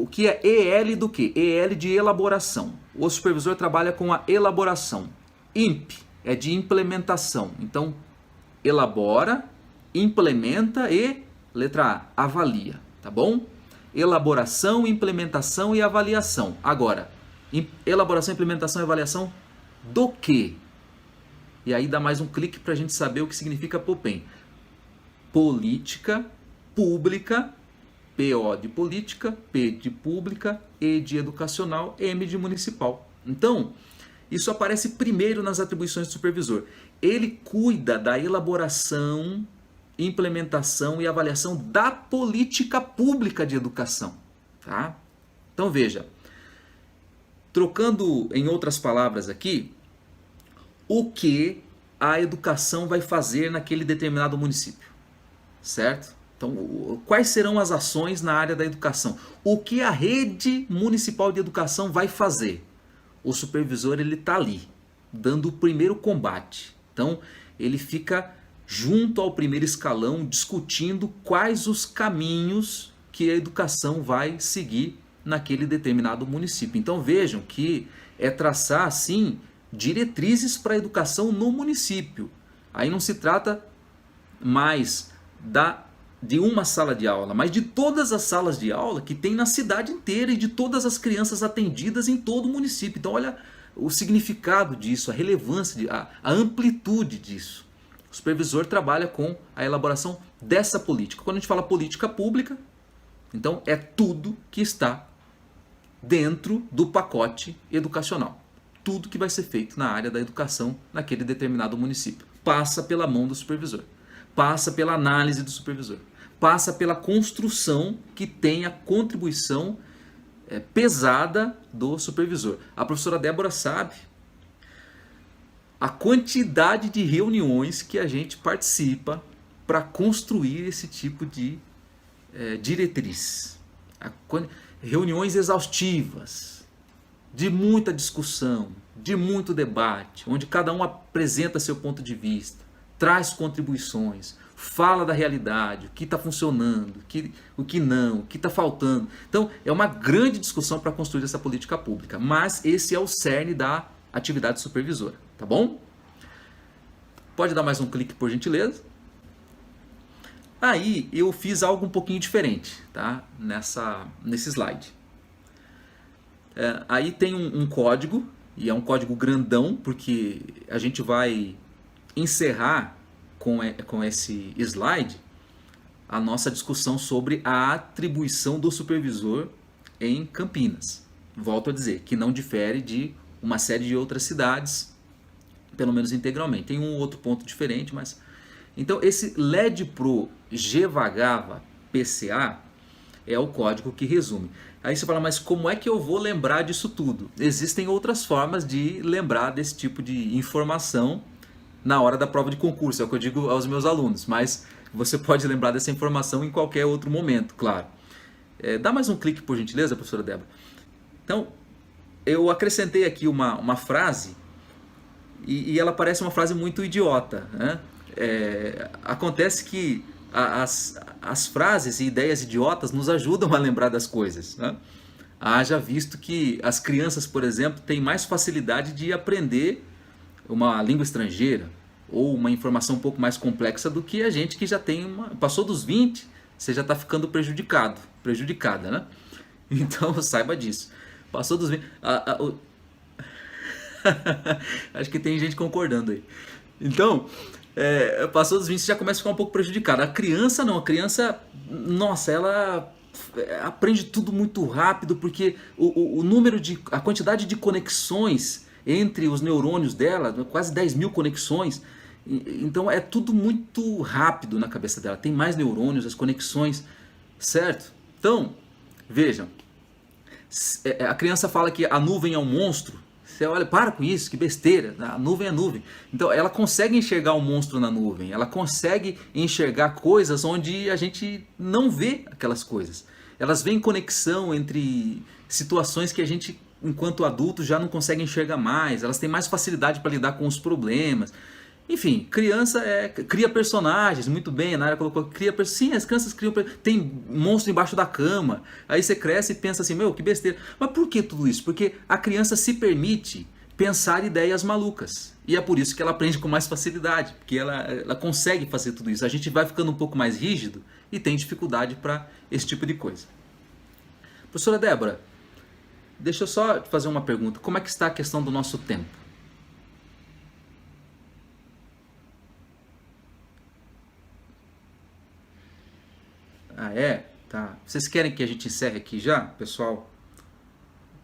O que é EL do que? EL de elaboração. O supervisor trabalha com a elaboração. IMP é de implementação. Então, elabora, implementa e, letra A, avalia. Tá bom? Elaboração, implementação e avaliação. Agora, elaboração, implementação e avaliação do quê? E aí dá mais um clique para a gente saber o que significa POPEM. Política pública, PO de política, P de pública, E de educacional, M de municipal. Então, isso aparece primeiro nas atribuições do supervisor. Ele cuida da elaboração, implementação e avaliação da política pública de educação. Tá? Então veja, trocando em outras palavras aqui, o que a educação vai fazer naquele determinado município, certo? Então, quais serão as ações na área da educação? O que a rede municipal de educação vai fazer? O supervisor ele está ali, dando o primeiro combate. Então, ele fica junto ao primeiro escalão, discutindo quais os caminhos que a educação vai seguir naquele determinado município. Então, vejam que é traçar, assim, diretrizes para a educação no município. Aí não se trata mais de uma sala de aula, mas de todas as salas de aula que tem na cidade inteira e de todas as crianças atendidas em todo o município. Então olha o significado disso, a relevância, a amplitude disso. O supervisor trabalha com a elaboração dessa política. Quando a gente fala política pública, então é tudo que está dentro do pacote educacional. Tudo que vai ser feito na área da educação naquele determinado município. Passa pela mão do supervisor. Passa pela análise do supervisor. Passa pela construção que tem a contribuição pesada do supervisor. A professora Débora sabe a quantidade de reuniões que a gente participa para construir esse tipo de diretriz. Reuniões exaustivas, de muita discussão, de muito debate, onde cada um apresenta seu ponto de vista, traz contribuições, fala da realidade, o que está funcionando, o que não, o que está faltando. Então, é uma grande discussão para construir essa política pública, mas esse é o cerne da atividade supervisora, tá bom? Pode dar mais um clique, por gentileza. Aí, eu fiz algo um pouquinho diferente, tá? Nesse slide. Aí tem um código, e é um código grandão, porque a gente vai encerrar com esse slide a nossa discussão sobre a atribuição do supervisor em Campinas. Volto a dizer que não difere de uma série de outras cidades, pelo menos integralmente. Tem um outro ponto diferente, mas... Então esse LEDPRO GVAGAVA PCA é o código que resume. Aí você fala, mas como é que eu vou lembrar disso tudo? Existem outras formas de lembrar desse tipo de informação na hora da prova de concurso, é o que eu digo aos meus alunos, mas você pode lembrar dessa informação em qualquer outro momento, claro. Dá mais um clique, por gentileza, professora Débora. Então, eu acrescentei aqui uma frase, e ela parece uma frase muito idiota, né? Acontece que as frases e ideias idiotas nos ajudam a lembrar das coisas, né? Haja visto que as crianças, por exemplo, têm mais facilidade de aprender uma língua estrangeira ou uma informação um pouco mais complexa do que a gente que já passou dos 20, você já está ficando prejudicada, né? Então saiba disso. Passou dos 20... Acho que tem gente concordando aí. Então, passou dos 20, você já começa a ficar um pouco prejudicado. A criança não, nossa, ela aprende tudo muito rápido, porque a quantidade de conexões entre os neurônios dela, quase 10 mil conexões, então é tudo muito rápido na cabeça dela, tem mais neurônios, as conexões, certo? Então, vejam, a criança fala que a nuvem é um monstro, você olha, para com isso, que besteira, a nuvem é nuvem. Então ela consegue enxergar o monstro na nuvem, ela consegue enxergar coisas onde a gente não vê aquelas coisas. Elas veem conexão entre situações que a gente, enquanto adulto, já não consegue enxergar mais, elas têm mais facilidade para lidar com os problemas. Enfim, criança cria personagens, muito bem, a Nara colocou, sim, as crianças criam, tem monstro embaixo da cama, aí você cresce e pensa assim, meu, que besteira. Mas por que tudo isso? Porque a criança se permite pensar ideias malucas, e é por isso que ela aprende com mais facilidade, porque ela consegue fazer tudo isso. A gente vai ficando um pouco mais rígido e tem dificuldade para esse tipo de coisa. Professora Débora, deixa eu só te fazer uma pergunta, como é que está a questão do nosso tempo? Ah, é? Tá. Vocês querem que a gente encerre aqui já, pessoal?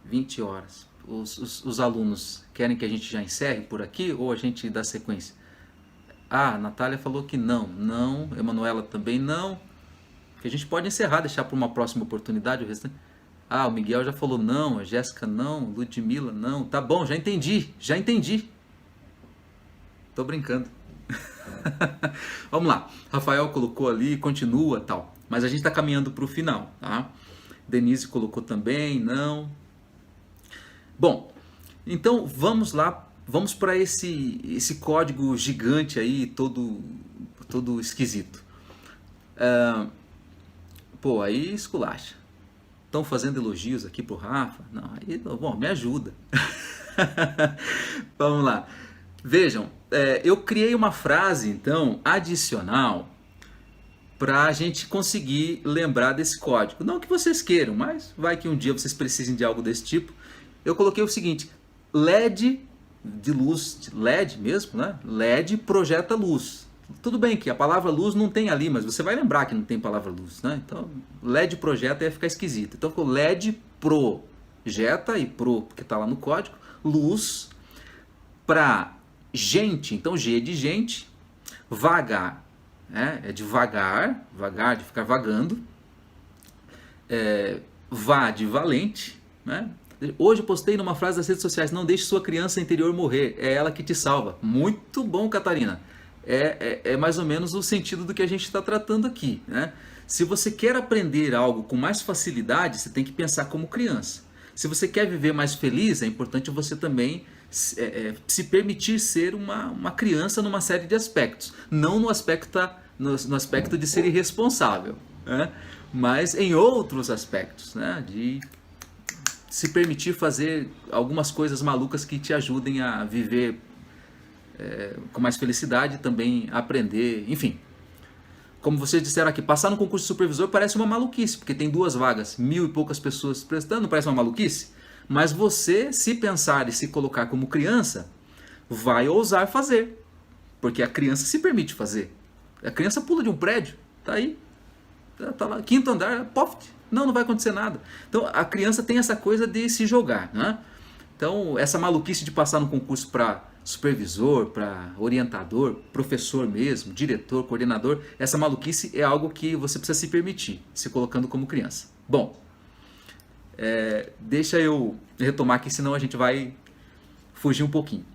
20 horas. Os alunos querem que a gente já encerre por aqui ou a gente dá sequência? Ah, a Natália falou que não. Não. Emanuela também não. Que a gente pode encerrar, deixar para uma próxima oportunidade o restante. Ah, o Miguel já falou não. A Jéssica não. Ludmila não. Tá bom, já entendi. Já entendi. Tô brincando. Vamos lá. Rafael colocou ali, continua, tal. Mas a gente está caminhando para o final, tá? Denise colocou também, não. Bom, então vamos lá, vamos para esse código gigante aí, todo esquisito. Pô, aí esculacha. Estão fazendo elogios aqui pro Rafa? Não, aí, bom, me ajuda. Vamos lá. Vejam, eu criei uma frase, então, adicional para a gente conseguir lembrar desse código. Não que vocês queiram, mas vai que um dia vocês precisem de algo desse tipo. Eu coloquei o seguinte, LED de luz, LED mesmo, né? LED projeta luz. Tudo bem que a palavra luz não tem ali, mas você vai lembrar que não tem palavra luz, né? Então, LED projeta ia ficar esquisito. Então, ficou LED projeta, e pro, porque está lá no código, luz para gente. Então, G de gente, vagar, é devagar, vagar de ficar vagando, vá de valente, né? Hoje eu postei numa frase das redes sociais, não deixe sua criança interior morrer, é ela que te salva. Muito bom, Catarina. É mais ou menos o sentido do que a gente está tratando aqui, né? Se você quer aprender algo com mais facilidade, você tem que pensar como criança. Se você quer viver mais feliz, é importante você também se permitir ser uma criança numa série de aspectos. Não no aspecto de ser irresponsável, né? Mas em outros aspectos, né? De se permitir fazer algumas coisas malucas que te ajudem a viver com mais felicidade, também aprender, enfim. Como vocês disseram aqui, passar no concurso de supervisor parece uma maluquice, porque tem 2 vagas, 1000 e poucas pessoas prestando, parece uma maluquice? Mas você, se pensar e se colocar como criança, vai ousar fazer, porque a criança se permite fazer. A criança pula de um prédio, tá aí, tá lá, 5º andar, poft, não vai acontecer nada. Então a criança tem essa coisa de se jogar, né? Então essa maluquice de passar no concurso para supervisor, para orientador, professor mesmo, diretor, coordenador, essa maluquice é algo que você precisa se permitir, se colocando como criança. Bom, deixa eu retomar aqui, senão a gente vai fugir um pouquinho.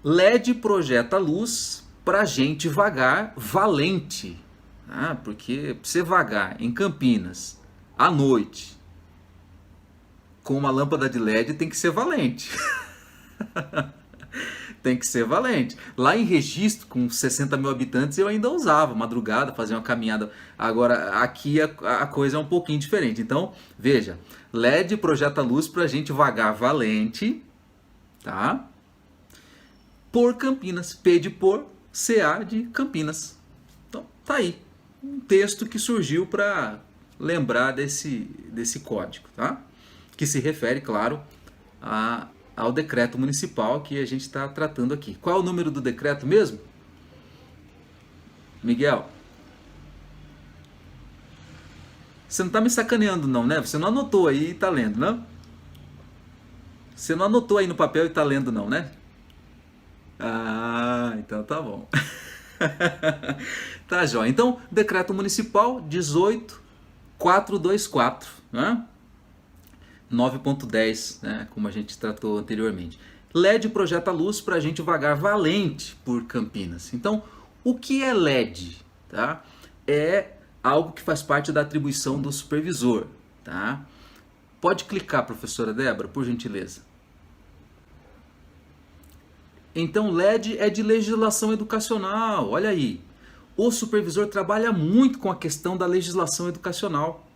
LED projeta luz para gente vagar valente. Porque você vagar em Campinas à noite com uma lâmpada de LED tem que ser valente. Tem que ser valente. Lá em Registro, com 60 mil habitantes, eu ainda usava madrugada, fazia uma caminhada. Agora, aqui a coisa é um pouquinho diferente. Então, veja, LED projeta luz para gente vagar valente, tá? Por Campinas. P de por, CA de Campinas. Então, tá aí. Um texto que surgiu para lembrar desse código, tá? Que se refere, claro, ao decreto municipal que a gente está tratando aqui. Qual é o número do decreto mesmo? Miguel? Você não está me sacaneando não, né? Você não anotou aí e está lendo, não? Você não anotou aí no papel e está lendo não, né? Ah, então tá bom. Tá, joia. Então, decreto municipal 18424, né? 9.10, né? Como a gente tratou anteriormente. LED projeta luz para a gente vagar valente por Campinas. Então, o que é LED? Tá? É algo que faz parte da atribuição do supervisor. Tá? Pode clicar, professora Débora, por gentileza. Então, LED é de legislação educacional, olha aí. O supervisor trabalha muito com a questão da legislação educacional.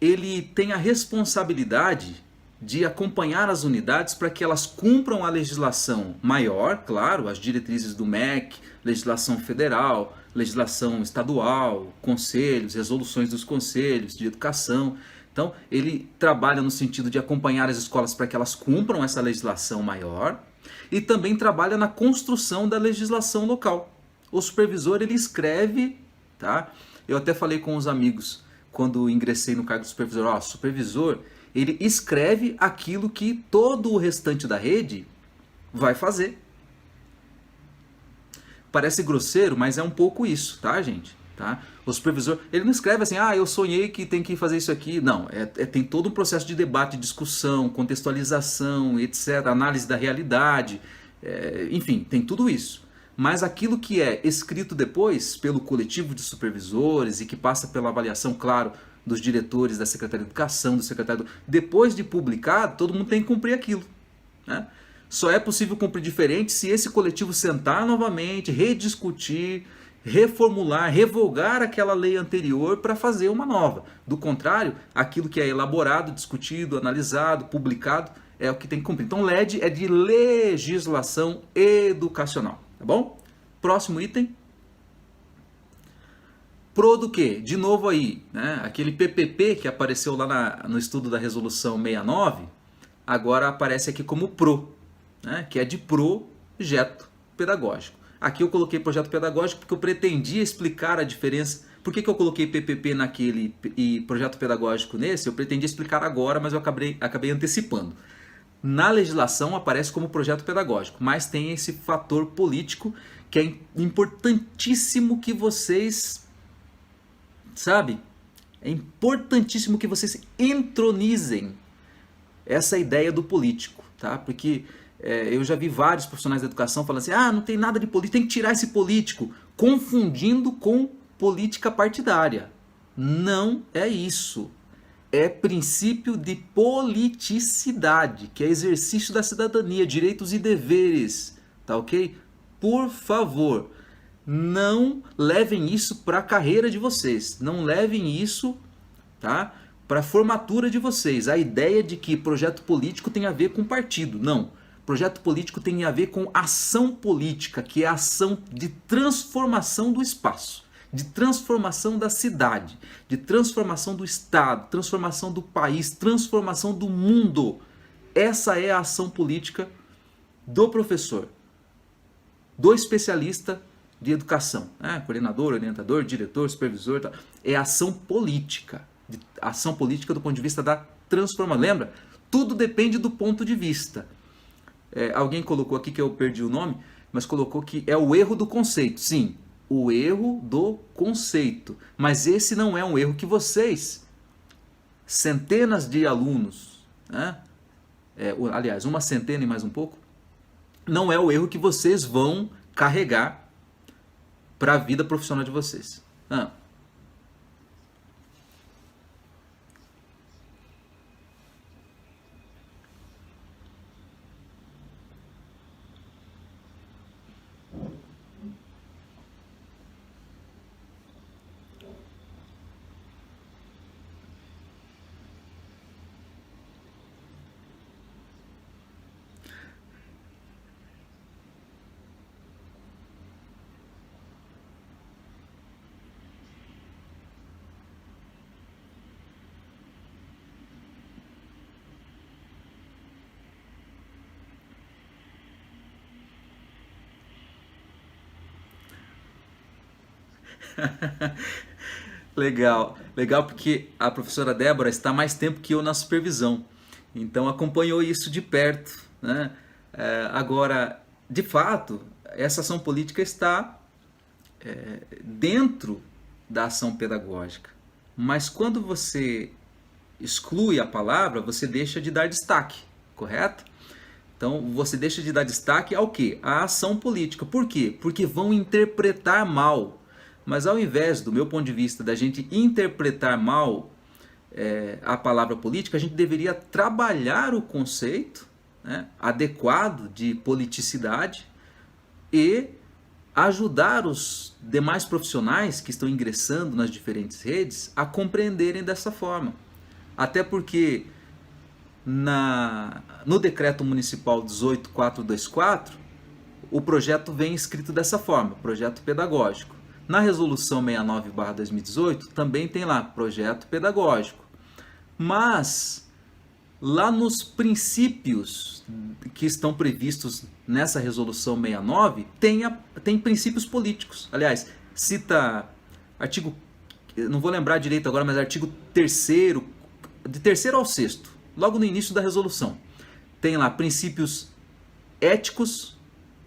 Ele tem a responsabilidade de acompanhar as unidades para que elas cumpram a legislação maior, claro, as diretrizes do MEC, legislação federal, legislação estadual, conselhos, resoluções dos conselhos de educação. Então, ele trabalha no sentido de acompanhar as escolas para que elas cumpram essa legislação maior e também trabalha na construção da legislação local. O supervisor, ele escreve, tá? Eu até falei com os amigos quando ingressei no cargo de supervisor, ó, supervisor, ele escreve aquilo que todo o restante da rede vai fazer. Parece grosseiro, mas é um pouco isso, tá, gente? Tá? O supervisor, ele não escreve assim, eu sonhei que tem que fazer isso aqui. Não, tem todo um processo de debate, discussão, contextualização, etc., análise da realidade, enfim, tem tudo isso. Mas aquilo que é escrito depois pelo coletivo de supervisores e que passa pela avaliação, claro, dos diretores da Secretaria de Educação, do secretário... Depois de publicado, todo mundo tem que cumprir aquilo, né? Só é possível cumprir diferente se esse coletivo sentar novamente, rediscutir, reformular, revogar aquela lei anterior para fazer uma nova. Do contrário, aquilo que é elaborado, discutido, analisado, publicado, é o que tem que cumprir. Então, LED é de legislação educacional, tá bom? Próximo item. Pro do quê? De novo aí, né? Aquele PPP que apareceu lá no estudo da resolução 69, agora aparece aqui como PRO, né? Que é de projeto pedagógico. Aqui eu coloquei projeto pedagógico porque eu pretendia explicar a diferença. Por que eu coloquei PPP naquele e projeto pedagógico nesse? Eu pretendia explicar agora, mas eu acabei antecipando. Na legislação aparece como projeto pedagógico, mas tem esse fator político que é importantíssimo que vocês... Sabe? É importantíssimo que vocês entronizem essa ideia do político, tá? Porque eu já vi vários profissionais da educação falando assim, não tem nada de político, tem que tirar esse político, confundindo com política partidária. Não é isso. É princípio de politicidade, que é exercício da cidadania, direitos e deveres, tá ok? Por favor, não levem isso para a carreira de vocês, não levem isso, tá, para a formatura de vocês. A ideia de que projeto político tem a ver com partido, não. Projeto político tem a ver com ação política, que é a ação de transformação do espaço, de transformação da cidade, de transformação do estado, transformação do país, transformação do mundo. Essa é a ação política do professor, do especialista de educação, né? Coordenador, orientador, diretor, supervisor, tá? É ação política do ponto de vista da transformação. Lembra? Tudo depende do ponto de vista. Alguém colocou aqui que eu perdi o nome, mas colocou que é o erro do conceito. Sim, o erro do conceito. Mas esse não é um erro que vocês, centenas de alunos, né? Aliás, uma centena e mais um pouco, não é o erro que vocês vão carregar para a vida profissional de vocês. Legal, legal, porque a professora Débora está mais tempo que eu na supervisão, então acompanhou isso de perto, né? Agora, de fato, essa ação política está dentro da ação pedagógica, mas quando você exclui a palavra, você deixa de dar destaque, correto? Então você deixa de dar destaque ao quê? À ação política. Por quê? Porque vão interpretar mal. Mas ao invés, do meu ponto de vista, da gente interpretar mal a palavra política, a gente deveria trabalhar o conceito, né, adequado de politicidade e ajudar os demais profissionais que estão ingressando nas diferentes redes a compreenderem dessa forma. Até porque no decreto municipal 18424, o projeto vem escrito dessa forma, projeto pedagógico. Na resolução 69/2018 também tem lá, projeto pedagógico. Mas lá nos princípios que estão previstos nessa resolução 69, tem princípios políticos. Aliás, cita artigo, não vou lembrar direito agora, mas artigo 3º, de 3º ao 6º, logo no início da resolução. Tem lá princípios éticos,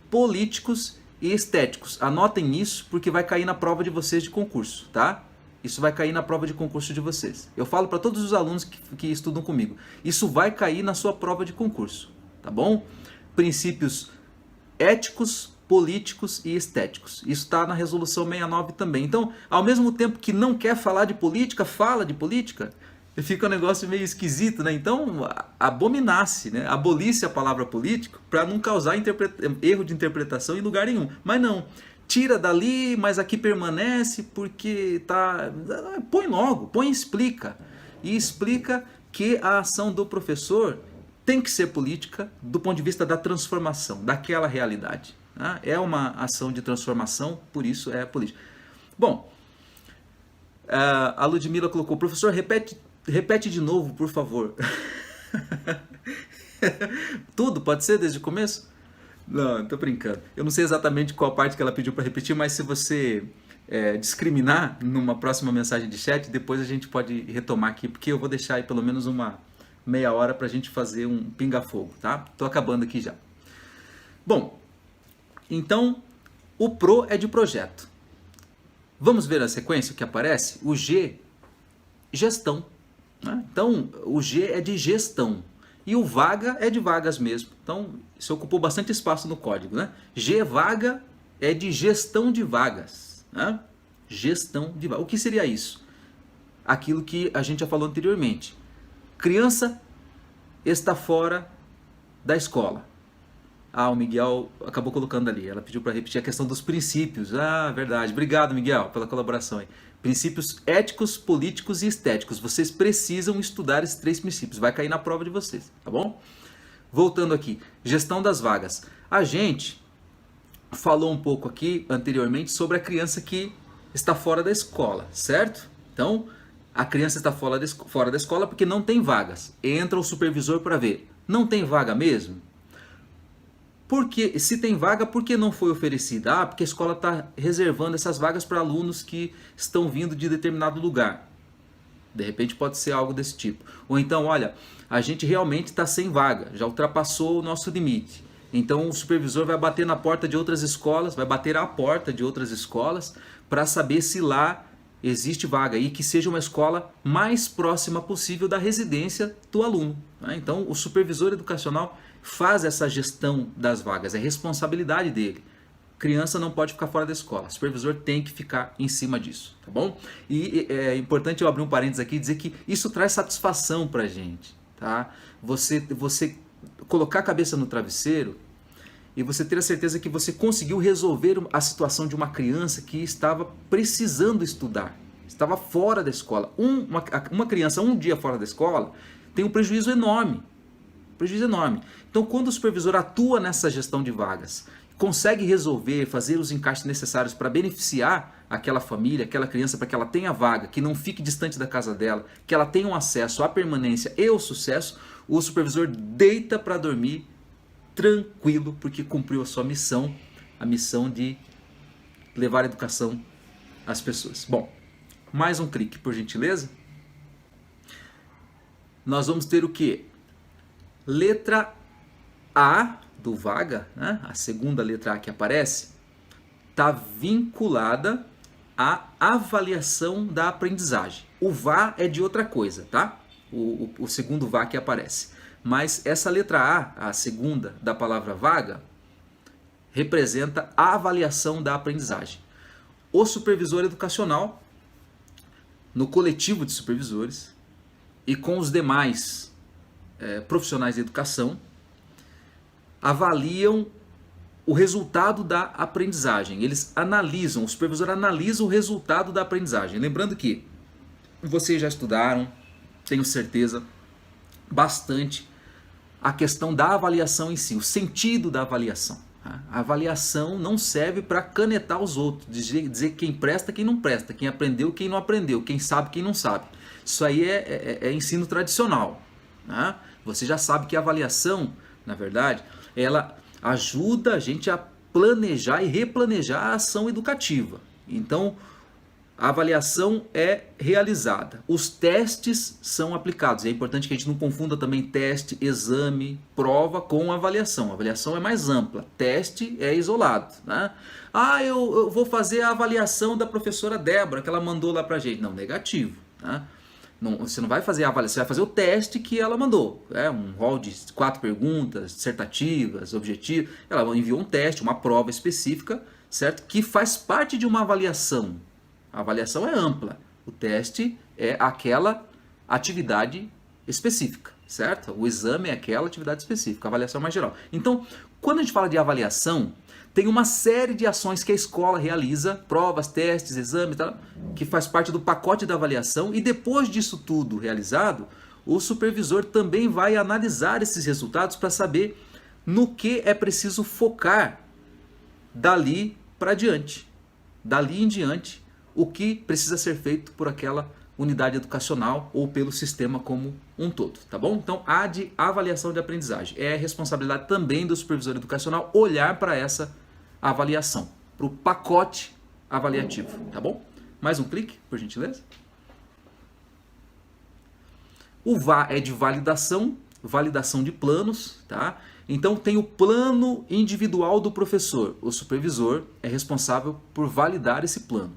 políticos e estéticos. Anotem isso porque vai cair na prova de vocês de concurso, tá? Isso vai cair na prova de concurso de vocês. Eu falo para todos os alunos que estudam comigo. Isso vai cair na sua prova de concurso, tá bom? Princípios éticos, políticos e estéticos. Isso está na resolução 69 também. Então, ao mesmo tempo que não quer falar de política, fala de política, fica um negócio meio esquisito, né? Então, abominasse, né? Abolisse a palavra político para não causar erro de interpretação em lugar nenhum. Mas não. Tira dali, mas aqui permanece porque tá... Põe logo, põe e explica. E explica que a ação do professor tem que ser política do ponto de vista da transformação, daquela realidade. Tá? É uma ação de transformação, por isso é política. Bom, a Ludmila colocou, professor, repete de novo, por favor. Tudo? Pode ser desde o começo? Não, tô brincando. Eu não sei exatamente qual parte que ela pediu para repetir, mas se você discriminar numa próxima mensagem de chat, depois a gente pode retomar aqui, porque eu vou deixar aí pelo menos uma meia hora para a gente fazer um pinga-fogo, tá? Tô acabando aqui já. Bom, então o PRO é de projeto. Vamos ver a sequência que aparece? O G, gestão. Né? Então, o G é de gestão. E o vaga é de vagas mesmo. Então, isso ocupou bastante espaço no código, né? G vaga é de gestão de vagas. Né? Gestão de vagas. O que seria isso? Aquilo que a gente já falou anteriormente. Criança está fora da escola. Ah, o Miguel acabou colocando ali. Ela pediu para repetir a questão dos princípios. Ah, verdade. Obrigado, Miguel, pela colaboração aí. Princípios éticos, políticos e estéticos. Vocês precisam estudar esses 3 princípios. Vai cair na prova de vocês, tá bom? Voltando aqui. Gestão das vagas. A gente falou um pouco aqui anteriormente sobre a criança que está fora da escola, certo? Então, a criança está fora da escola porque não tem vagas. Entra o supervisor para ver. Não tem vaga mesmo? Porque, se tem vaga, por que não foi oferecida? Ah, porque a escola está reservando essas vagas para alunos que estão vindo de determinado lugar. De repente pode ser algo desse tipo. Ou então, olha, a gente realmente está sem vaga, já ultrapassou o nosso limite. Então o supervisor vai bater na porta de outras escolas, vai bater à porta de outras escolas para saber se lá existe vaga e que seja uma escola mais próxima possível da residência do aluno. Então o supervisor educacional faz essa gestão das vagas, é responsabilidade dele. Criança não pode ficar fora da escola, o supervisor tem que ficar em cima disso, tá bom? E é importante eu abrir um parênteses aqui e dizer que isso traz satisfação pra gente, tá? Você colocar a cabeça no travesseiro e você ter a certeza que você conseguiu resolver a situação de uma criança que estava precisando estudar, estava fora da escola. Uma criança um dia fora da escola tem um prejuízo enorme. Então, quando o supervisor atua nessa gestão de vagas, consegue resolver, fazer os encaixes necessários para beneficiar aquela família, aquela criança, para que ela tenha vaga, que não fique distante da casa dela, que ela tenha um acesso à permanência e ao sucesso, o supervisor deita para dormir tranquilo, porque cumpriu a sua missão, a missão de levar a educação às pessoas. Bom, mais um clique, por gentileza. Nós vamos ter o quê? Letra A do vaga, né? A segunda letra A que aparece, está vinculada à avaliação da aprendizagem. O VA é de outra coisa, tá? O segundo VA que aparece. Mas essa letra A, a segunda da palavra vaga, representa a avaliação da aprendizagem. O supervisor educacional, no coletivo de supervisores e com os demais profissionais de educação, avaliam o resultado da aprendizagem. Eles analisam, o supervisor analisa o resultado da aprendizagem. Lembrando que vocês já estudaram, tenho certeza, bastante a questão da avaliação em si, o sentido da avaliação. A avaliação não serve para canetar os outros, dizer quem presta, quem não presta, quem aprendeu, quem não aprendeu, quem sabe, quem não sabe. Isso aí é ensino tradicional, né? Você já sabe que a avaliação, na verdade, ela ajuda a gente a planejar e replanejar a ação educativa. Então, a avaliação é realizada, os testes são aplicados. É importante que a gente não confunda também teste, exame, prova com avaliação. A avaliação é mais ampla, teste é isolado, né? Eu vou fazer a avaliação da professora Débora, que ela mandou lá pra gente. Não, negativo, né? Não, você não vai fazer a avaliação, você vai fazer o teste que ela mandou. Um rol de 4 perguntas, dissertativas, objetivos. Ela enviou um teste, uma prova específica, certo? Que faz parte de uma avaliação. A avaliação é ampla. O teste é aquela atividade específica, certo? O exame é aquela atividade específica, a avaliação é mais geral. Então, quando a gente fala de avaliação, tem uma série de ações que a escola realiza, provas, testes, exames, tal, que faz parte do pacote da avaliação, e depois disso tudo realizado, o supervisor também vai analisar esses resultados para saber no que é preciso focar dali para diante. Dali em diante, o que precisa ser feito por aquela unidade educacional ou pelo sistema como um todo, tá bom? Então, a de avaliação de aprendizagem é responsabilidade também do supervisor educacional olhar para essa avaliação, para o pacote avaliativo, tá bom? Mais um clique, por gentileza. O VA é de validação, validação de planos, tá? Então tem o plano individual do professor. O supervisor é responsável por validar esse plano.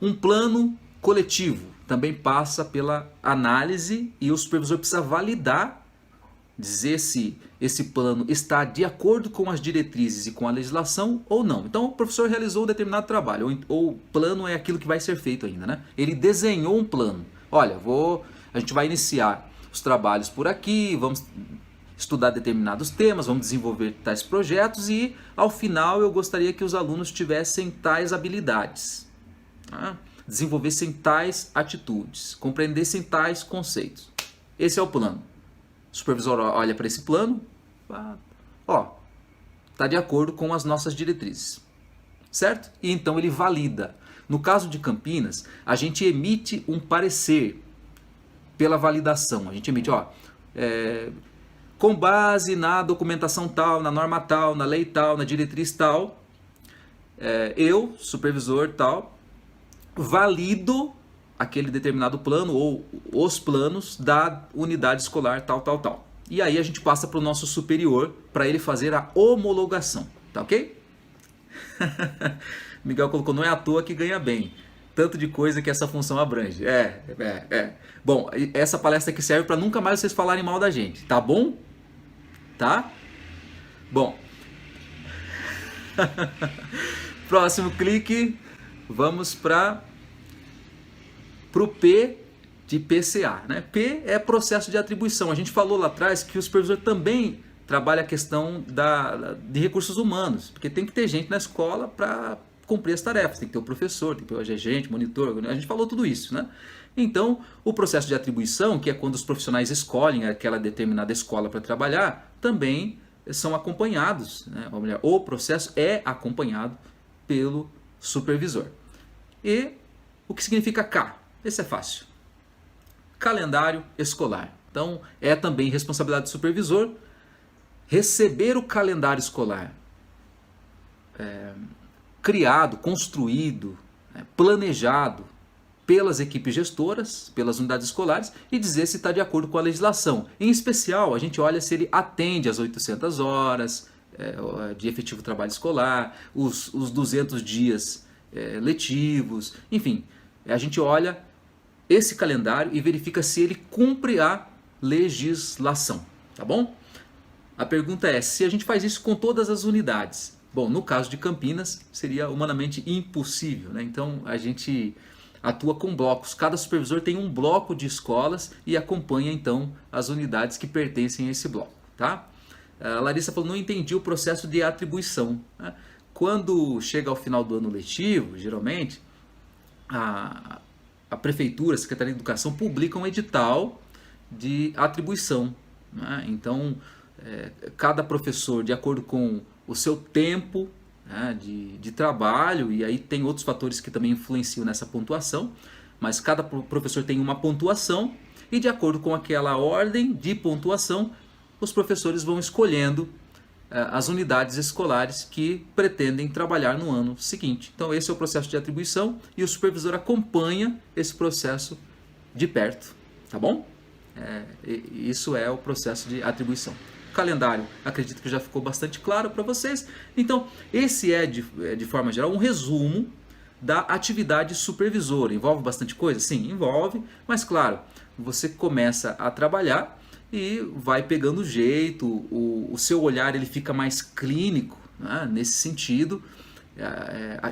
Um plano coletivo também passa pela análise e o supervisor precisa validar, dizer se esse plano está de acordo com as diretrizes e com a legislação ou não. Então o professor realizou um determinado trabalho, ou o plano é aquilo que vai ser feito ainda, né? Ele desenhou um plano. Olha, a gente vai iniciar os trabalhos por aqui, vamos estudar determinados temas, vamos desenvolver tais projetos e ao final eu gostaria que os alunos tivessem tais habilidades. Desenvolvessem tais atitudes, compreendessem tais conceitos. Esse é o plano. O supervisor olha para esse plano, está de acordo com as nossas diretrizes, certo? E então ele valida. No caso de Campinas, a gente emite um parecer pela validação. A gente emite, com base na documentação tal, na norma tal, na lei tal, na diretriz tal, eu, supervisor tal, valido aquele determinado plano ou os planos da unidade escolar tal, tal, tal. E aí a gente passa para o nosso superior para ele fazer a homologação, tá ok? Miguel colocou, não é à toa que ganha bem. Tanto de coisa que essa função abrange. Bom, essa palestra aqui serve para nunca mais vocês falarem mal da gente, tá bom? Tá? Bom. Próximo clique. Vamos para o P de PCA, né? P é processo de atribuição. A gente falou lá atrás que o supervisor também trabalha a questão de recursos humanos, porque tem que ter gente na escola para cumprir as tarefas. Tem que ter o professor, tem que ter o agente, monitor, a gente falou tudo isso, né? Então, o processo de atribuição, que é quando os profissionais escolhem aquela determinada escola para trabalhar, também são acompanhados, né? Ou melhor, o processo é acompanhado pelo supervisor. E o que significa K? Esse é fácil. Calendário escolar. Então, é também responsabilidade do supervisor receber o calendário escolar criado, construído, planejado pelas equipes gestoras, pelas unidades escolares e dizer se está de acordo com a legislação. Em especial, a gente olha se ele atende às 800 horas de efetivo trabalho escolar, os 200 dias letivos, enfim, a gente olha esse calendário e verifica se ele cumpre a legislação, tá bom? A pergunta é, se a gente faz isso com todas as unidades? Bom, no caso de Campinas, seria humanamente impossível, né? Então, a gente atua com blocos. Cada supervisor tem um bloco de escolas e acompanha, então, as unidades que pertencem a esse bloco, tá? A Larissa falou, não entendi o processo de atribuição. Quando chega ao final do ano letivo, geralmente, a prefeitura, a Secretaria de Educação publica um edital de atribuição. Então, cada professor, de acordo com o seu tempo de trabalho, e aí tem outros fatores que também influenciam nessa pontuação, mas cada professor tem uma pontuação, e de acordo com aquela ordem de pontuação, os professores vão escolhendo as unidades escolares que pretendem trabalhar no ano seguinte. Então esse é o processo de atribuição e o supervisor acompanha esse processo de perto, tá bom? Isso é o processo de atribuição. O calendário, acredito que já ficou bastante claro para vocês. Então esse de forma geral um resumo da atividade supervisora. Envolve bastante coisa? Sim, envolve, mas claro, você começa a trabalhar e vai pegando jeito, o seu olhar ele fica mais clínico, né, nesse sentido.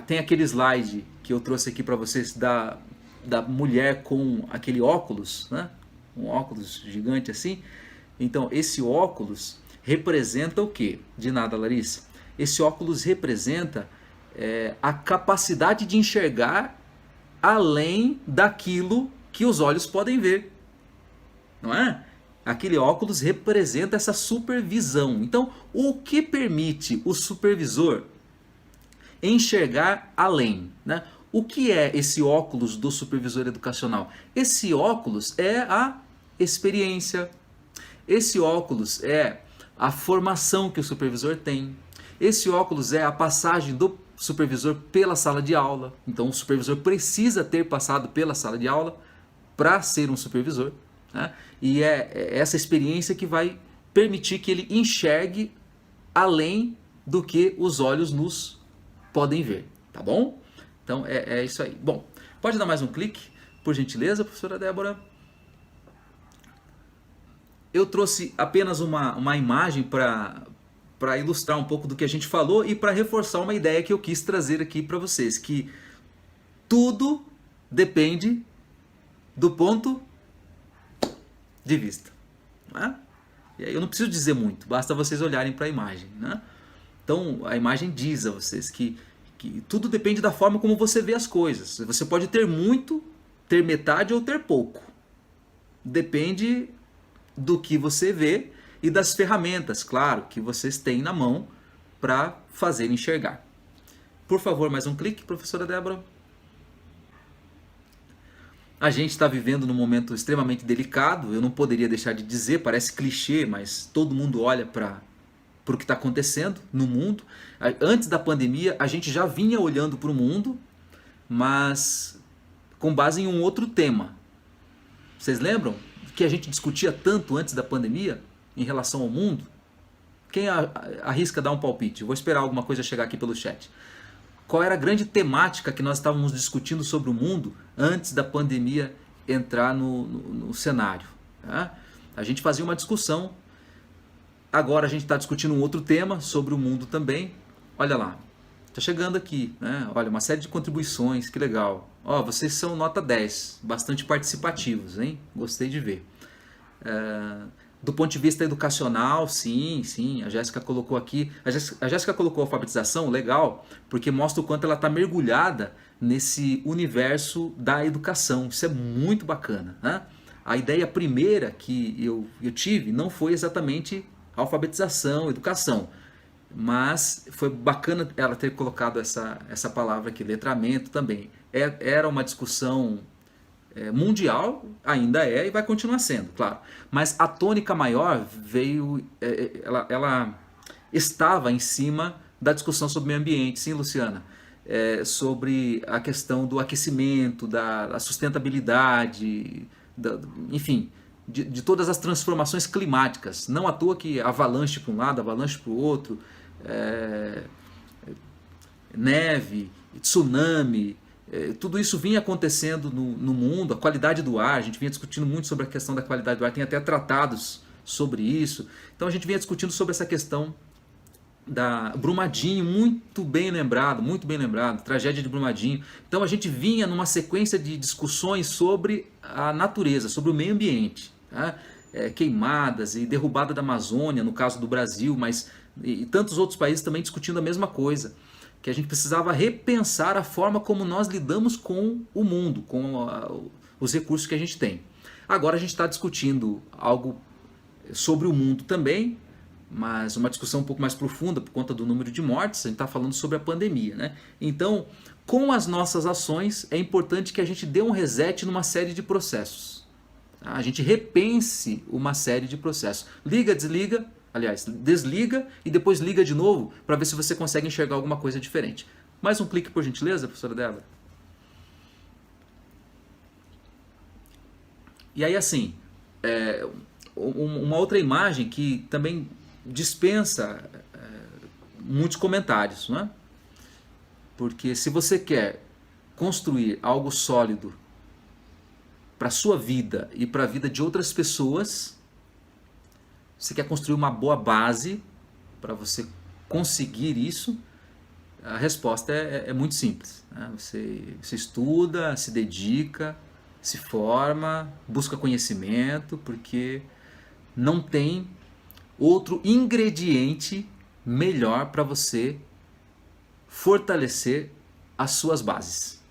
Tem aquele slide que eu trouxe aqui para vocês da mulher com aquele óculos, né, um óculos gigante assim. Então esse óculos representa o quê? De nada, Larissa. Esse óculos representa a capacidade de enxergar além daquilo que os olhos podem ver, não é? Aquele óculos representa essa supervisão. Então, o que permite o supervisor enxergar além, né? O que é esse óculos do supervisor educacional? Esse óculos é a experiência. Esse óculos é a formação que o supervisor tem. Esse óculos é a passagem do supervisor pela sala de aula. Então, o supervisor precisa ter passado pela sala de aula para ser um supervisor. E é essa experiência que vai permitir que ele enxergue além do que os olhos nos podem ver, tá bom? Então é isso aí. Bom, pode dar mais um clique, por gentileza, professora Débora? Eu trouxe apenas uma imagem para ilustrar um pouco do que a gente falou e para reforçar uma ideia que eu quis trazer aqui para vocês, que tudo depende do ponto de vista, né? E aí eu não preciso dizer muito, basta vocês olharem para a imagem, né? Então a imagem diz a vocês que tudo depende da forma como você vê as coisas. Você pode ter muito, ter metade ou ter pouco. Depende do que você vê e das ferramentas, claro, que vocês têm na mão para fazer enxergar. Por favor, mais um clique, professora Débora. A gente está vivendo num momento extremamente delicado, eu não poderia deixar de dizer, parece clichê, mas todo mundo olha para o que está acontecendo no mundo. Antes da pandemia, a gente já vinha olhando para o mundo, mas com base em um outro tema. Vocês lembram que a gente discutia tanto antes da pandemia em relação ao mundo? Quem arrisca dar um palpite? Eu vou esperar alguma coisa chegar aqui pelo chat. Qual era a grande temática que nós estávamos discutindo sobre o mundo antes da pandemia entrar no cenário? Tá? A gente fazia uma discussão, agora a gente está discutindo um outro tema sobre o mundo também. Olha lá, está chegando aqui, né? Olha, uma série de contribuições, que legal. Ó, vocês são nota 10, bastante participativos, hein? Gostei de ver. Do ponto de vista educacional, sim, a Jéssica colocou aqui, a Jéssica colocou alfabetização, legal, porque mostra o quanto ela está mergulhada nesse universo da educação, isso é muito bacana, né? A ideia primeira que eu tive não foi exatamente alfabetização, educação, mas foi bacana ela ter colocado essa palavra aqui, letramento também. Era uma discussão mundial, ainda é e vai continuar sendo, claro. Mas a tônica maior veio, ela estava em cima da discussão sobre o meio ambiente, sim, Luciana? Sobre a questão do aquecimento, da sustentabilidade, enfim, de todas as transformações climáticas. Não à toa que avalanche para um lado, avalanche para o outro, neve, tsunami, tudo isso vinha acontecendo no mundo, a qualidade do ar, a gente vinha discutindo muito sobre a questão da qualidade do ar, tem até tratados sobre isso. Então a gente vinha discutindo sobre essa questão da Brumadinho, muito bem lembrado, tragédia de Brumadinho. Então a gente vinha numa sequência de discussões sobre a natureza, sobre o meio ambiente, tá? queimadas e derrubada da Amazônia, no caso do Brasil, mas e tantos outros países também discutindo a mesma coisa, que a gente precisava repensar a forma como nós lidamos com o mundo, com os recursos que a gente tem. Agora a gente está discutindo algo sobre o mundo também, mas uma discussão um pouco mais profunda por conta do número de mortes. A gente está falando sobre a pandemia, né? Então, com as nossas ações, é importante que a gente dê um reset numa série de processos. A gente repense uma série de processos. Liga, desliga, aliás, desliga e depois liga de novo para ver se você consegue enxergar alguma coisa diferente. Mais um clique, por gentileza, professora Débora. E aí, assim, uma outra imagem que também dispensa muitos comentários, não é? Porque se você quer construir algo sólido para a sua vida e para a vida de outras pessoas, você quer construir uma boa base para você conseguir isso, a resposta é muito simples, né? Você estuda, se dedica, se forma, busca conhecimento, porque não tem outro ingrediente melhor para você fortalecer as suas bases,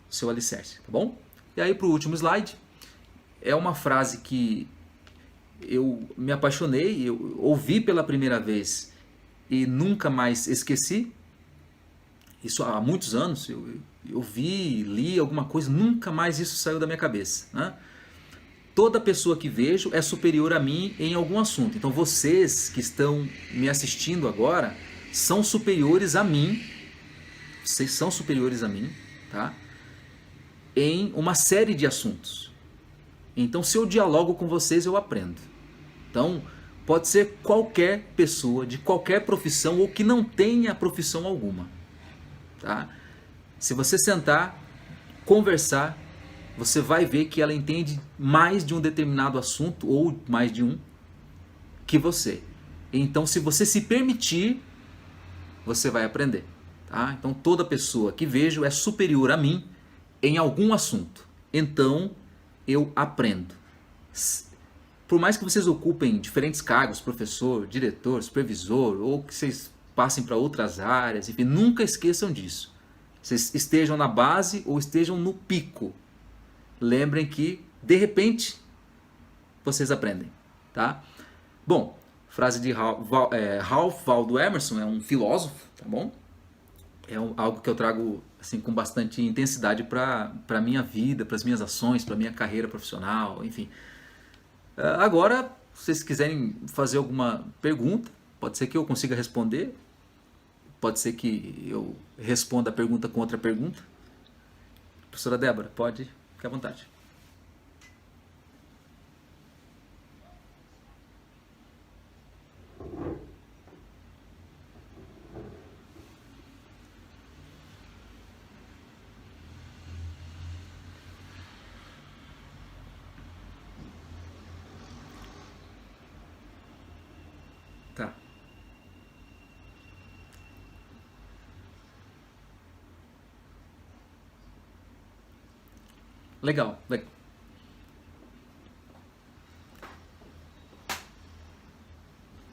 seu alicerce, tá bom? E aí, para o último slide, é uma frase que eu me apaixonei, eu ouvi pela primeira vez e nunca mais esqueci. Isso há muitos anos, eu vi, li alguma coisa, nunca mais isso saiu da minha cabeça, né? Toda pessoa que vejo é superior a mim em algum assunto. Então vocês que estão me assistindo agora são superiores a mim. Vocês são superiores a mim, tá? Em uma série de assuntos. Então se eu dialogo com vocês, eu aprendo. Então pode ser qualquer pessoa, de qualquer profissão ou que não tenha profissão alguma, tá? Se você sentar, conversar, você vai ver que ela entende mais de um determinado assunto ou mais de um que você. Então, se você se permitir, você vai aprender, tá? Então, toda pessoa que vejo é superior a mim em algum assunto. Então, eu aprendo. Por mais que vocês ocupem diferentes cargos, professor, diretor, supervisor, ou que vocês passem para outras áreas, enfim, nunca esqueçam disso. Vocês estejam na base ou estejam no pico. Lembrem que, de repente, vocês aprendem, tá? Bom, frase de Ralph Waldo Emerson, é um filósofo, tá bom? É algo que eu trago assim, com bastante intensidade para a minha vida, para as minhas ações, para a minha carreira profissional, enfim. Agora, se vocês quiserem fazer alguma pergunta, pode ser que eu consiga responder, pode ser que eu responda a pergunta com outra pergunta. Professora Débora, pode... Fique à vontade. Tá. Legal, legal.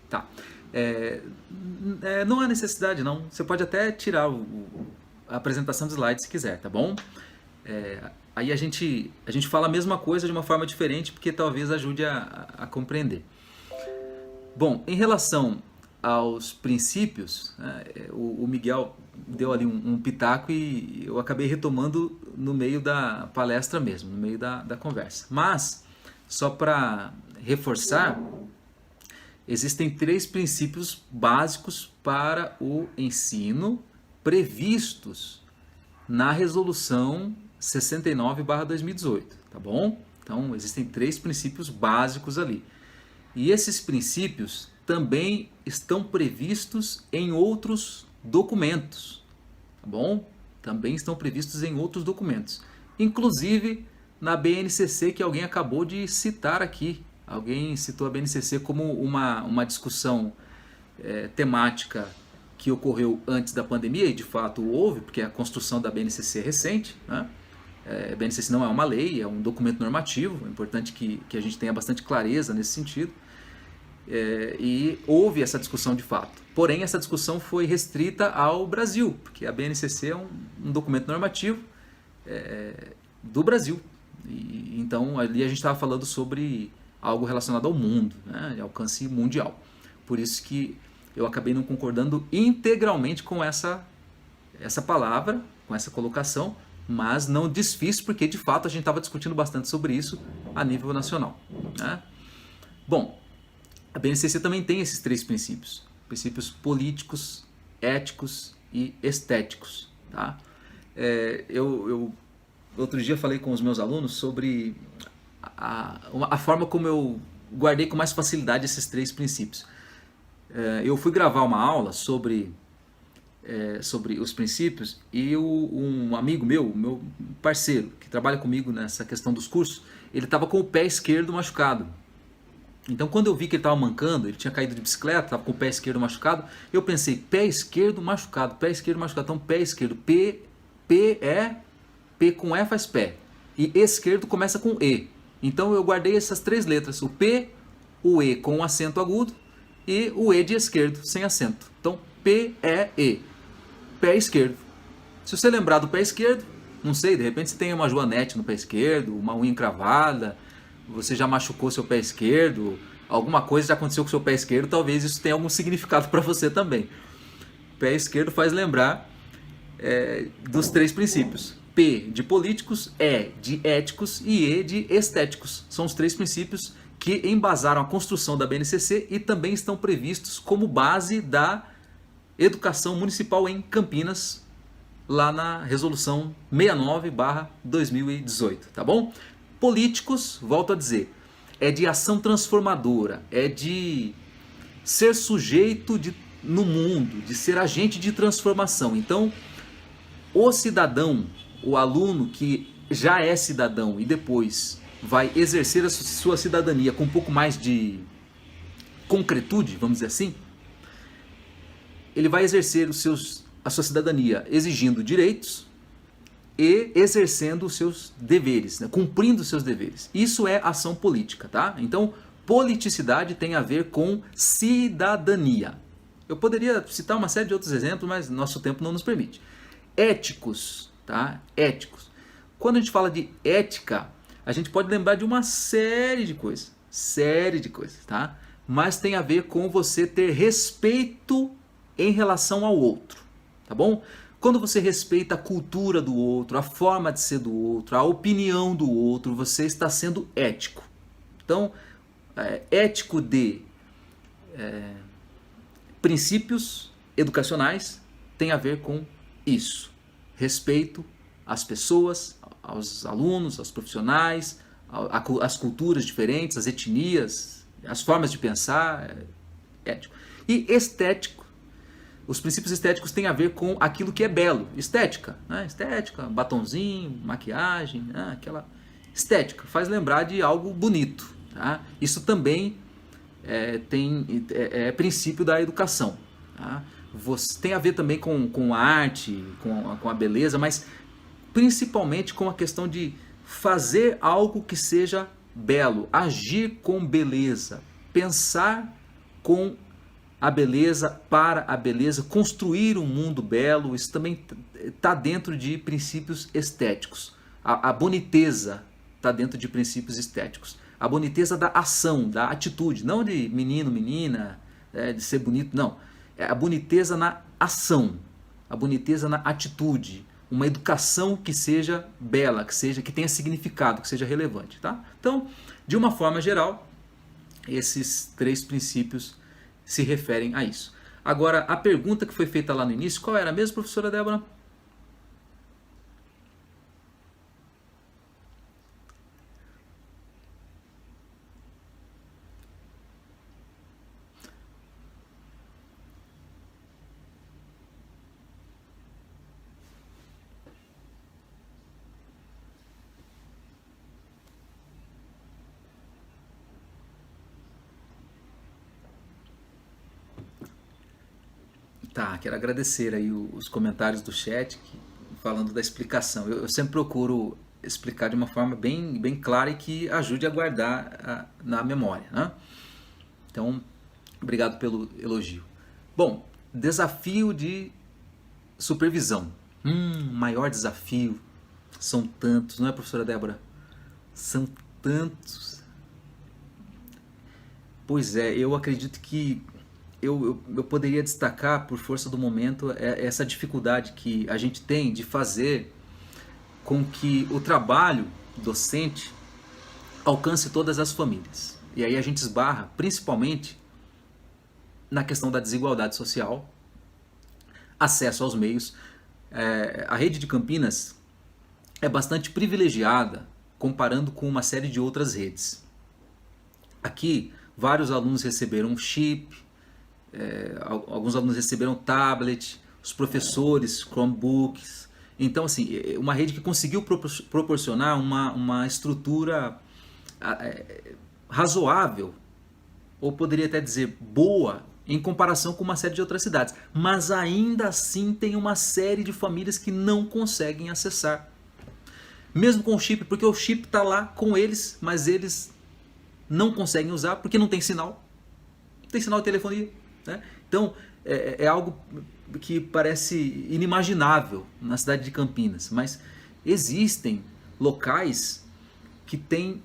Tá. Não há necessidade, não. Você pode até tirar a apresentação de slides se quiser, tá bom? Aí a gente fala a mesma coisa de uma forma diferente, porque talvez ajude a compreender. Bom, em relação aos princípios, o Miguel deu ali um pitaco e eu acabei retomando no meio da palestra mesmo, no meio da conversa. Mas, só para reforçar, existem 3 princípios básicos para o ensino previstos na resolução 69/2018, tá bom? Então, existem 3 princípios básicos ali. E esses princípios também estão previstos em outros documentos, tá bom? Também estão previstos em outros documentos, inclusive na BNCC, que alguém acabou de citar aqui. Alguém citou a BNCC como uma discussão temática que ocorreu antes da pandemia, e de fato houve, porque a construção da BNCC é recente, né? BNCC não é uma lei, é um documento normativo, é importante que a gente tenha bastante clareza nesse sentido. E houve essa discussão de fato. Porém, essa discussão foi restrita ao Brasil, porque a BNCC é um documento normativo do Brasil. Então, ali a gente estava falando sobre algo relacionado ao mundo, né, de alcance mundial. Por isso que eu acabei não concordando integralmente com essa palavra, com essa colocação, mas não desfiz, porque de fato a gente estava discutindo bastante sobre isso a nível nacional, né? Bom, a BNCC também tem esses 3 princípios: princípios políticos, éticos e estéticos, tá? Eu outro dia falei com os meus alunos sobre a forma como eu guardei com mais facilidade esses 3 princípios. Eu fui gravar uma aula sobre os princípios e um amigo meu parceiro, que trabalha comigo nessa questão dos cursos, ele estava com o pé esquerdo machucado. Então, quando eu vi que ele estava mancando, ele tinha caído de bicicleta, estava com o pé esquerdo machucado, eu pensei, pé esquerdo machucado, pé esquerdo machucado. Então, pé esquerdo, P com E faz pé. E esquerdo começa com E. Então, eu guardei essas 3 letras, o P, o E com acento agudo e o E de esquerdo, sem acento. Então, P-E-E, pé esquerdo. Se você lembrar do pé esquerdo, não sei, de repente você tem uma joanete no pé esquerdo, uma unha encravada, você já machucou seu pé esquerdo, alguma coisa já aconteceu com seu pé esquerdo, talvez isso tenha algum significado para você também. Pé esquerdo faz lembrar dos 3 princípios. P de políticos, E de éticos e E de estéticos. São os 3 princípios que embasaram a construção da BNCC e também estão previstos como base da educação municipal em Campinas, lá na resolução 69/2018, tá bom? Políticos, volto a dizer, é de ação transformadora, é de ser sujeito no mundo, de ser agente de transformação. Então, o cidadão, o aluno que já é cidadão e depois vai exercer a sua cidadania com um pouco mais de concretude, vamos dizer assim, ele vai exercer a sua cidadania exigindo direitos e exercendo os seus deveres, né? Cumprindo os seus deveres. Isso é ação política, tá? Então, politicidade tem a ver com cidadania. Eu poderia citar uma série de outros exemplos, mas nosso tempo não nos permite. Éticos, tá? Éticos. Quando a gente fala de ética, a gente pode lembrar de uma série de coisas, tá? Mas tem a ver com você ter respeito em relação ao outro, tá bom? Quando você respeita a cultura do outro, a forma de ser do outro, a opinião do outro, você está sendo ético. Então, ético de princípios educacionais tem a ver com isso. Respeito às pessoas, aos alunos, aos profissionais, às culturas diferentes, às etnias, às formas de pensar, ético. E estético. Os princípios estéticos têm a ver com aquilo que é belo, estética, né? Estética, batonzinho, maquiagem, né? Aquela estética, faz lembrar de algo bonito, tá? Isso também é princípio da educação, tá? Tem a ver também com a arte, com a beleza, mas principalmente com a questão de fazer algo que seja belo, agir com beleza, pensar com a beleza, para a beleza, construir um mundo belo. Isso também está dentro de princípios estéticos. A boniteza está dentro de princípios estéticos. A boniteza da ação, da atitude, não de menino, menina, de ser bonito, não. É a boniteza na ação, a boniteza na atitude, uma educação que seja bela, que tenha significado, que seja relevante, tá? Então, de uma forma geral, esses 3 princípios se referem a isso. Agora, a pergunta que foi feita lá no início, qual era mesmo, professora Débora? Tá, quero agradecer aí os comentários do chat falando da explicação. Eu sempre procuro explicar de uma forma bem clara e que ajude a guardar na memória, né? Então, obrigado pelo elogio. Bom, desafio de supervisão. Maior desafio. São tantos, não é, professora Débora? São tantos. Pois é, eu acredito que eu poderia destacar, por força do momento, essa dificuldade que a gente tem de fazer com que o trabalho docente alcance todas as famílias. E aí a gente esbarra principalmente na questão da desigualdade social, acesso aos meios. A rede de Campinas é bastante privilegiada comparando com uma série de outras redes. Aqui, vários alunos receberam chip, alguns alunos receberam tablet, os professores Chromebooks. Então, assim, uma rede que conseguiu proporcionar uma estrutura razoável, ou poderia até dizer boa, em comparação com uma série de outras cidades. Mas ainda assim tem uma série de famílias que não conseguem acessar. Mesmo com o chip, porque o chip está lá com eles, mas eles não conseguem usar porque não tem sinal. Não tem sinal de telefonia, né? Então, é algo que parece inimaginável na cidade de Campinas. Mas existem locais que têm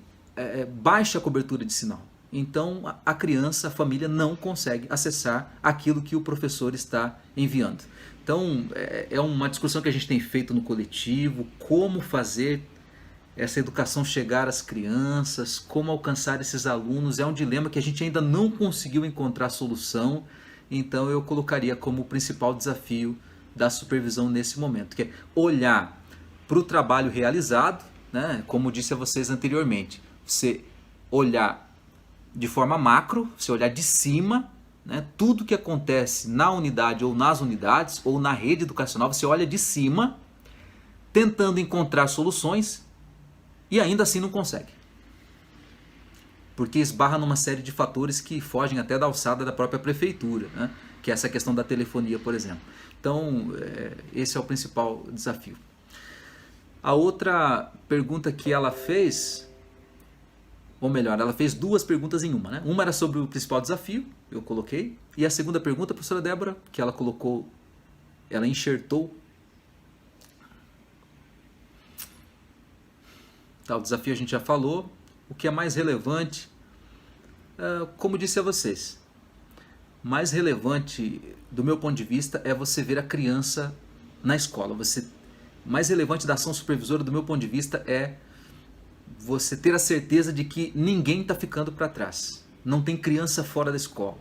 baixa cobertura de sinal. Então a criança, a família não consegue acessar aquilo que o professor está enviando. Então é uma discussão que a gente tem feito no coletivo, como fazer essa educação chegar às crianças, como alcançar esses alunos. É um dilema que a gente ainda não conseguiu encontrar solução, então eu colocaria como principal desafio da supervisão nesse momento, que é olhar para o trabalho realizado, né? Como disse a vocês anteriormente, você olhar de forma macro, você olhar de cima, né, tudo que acontece na unidade ou nas unidades ou na rede educacional, você olha de cima, tentando encontrar soluções e ainda assim não consegue. Porque esbarra numa série de fatores que fogem até da alçada da própria prefeitura, né, que é essa questão da telefonia, por exemplo. Então, esse é o principal desafio. A outra pergunta que ela fez, ou melhor, ela fez duas perguntas em uma, né? Uma era sobre o principal desafio, eu coloquei, e a segunda pergunta, a professora Débora, que ela colocou, ela enxertou. Tá, o desafio a gente já falou. O que é mais relevante, como disse a vocês, mais relevante do meu ponto de vista é você ver a criança na escola. Mais relevante da ação supervisora do meu ponto de vista é você ter a certeza de que ninguém está ficando para trás. Não tem criança fora da escola.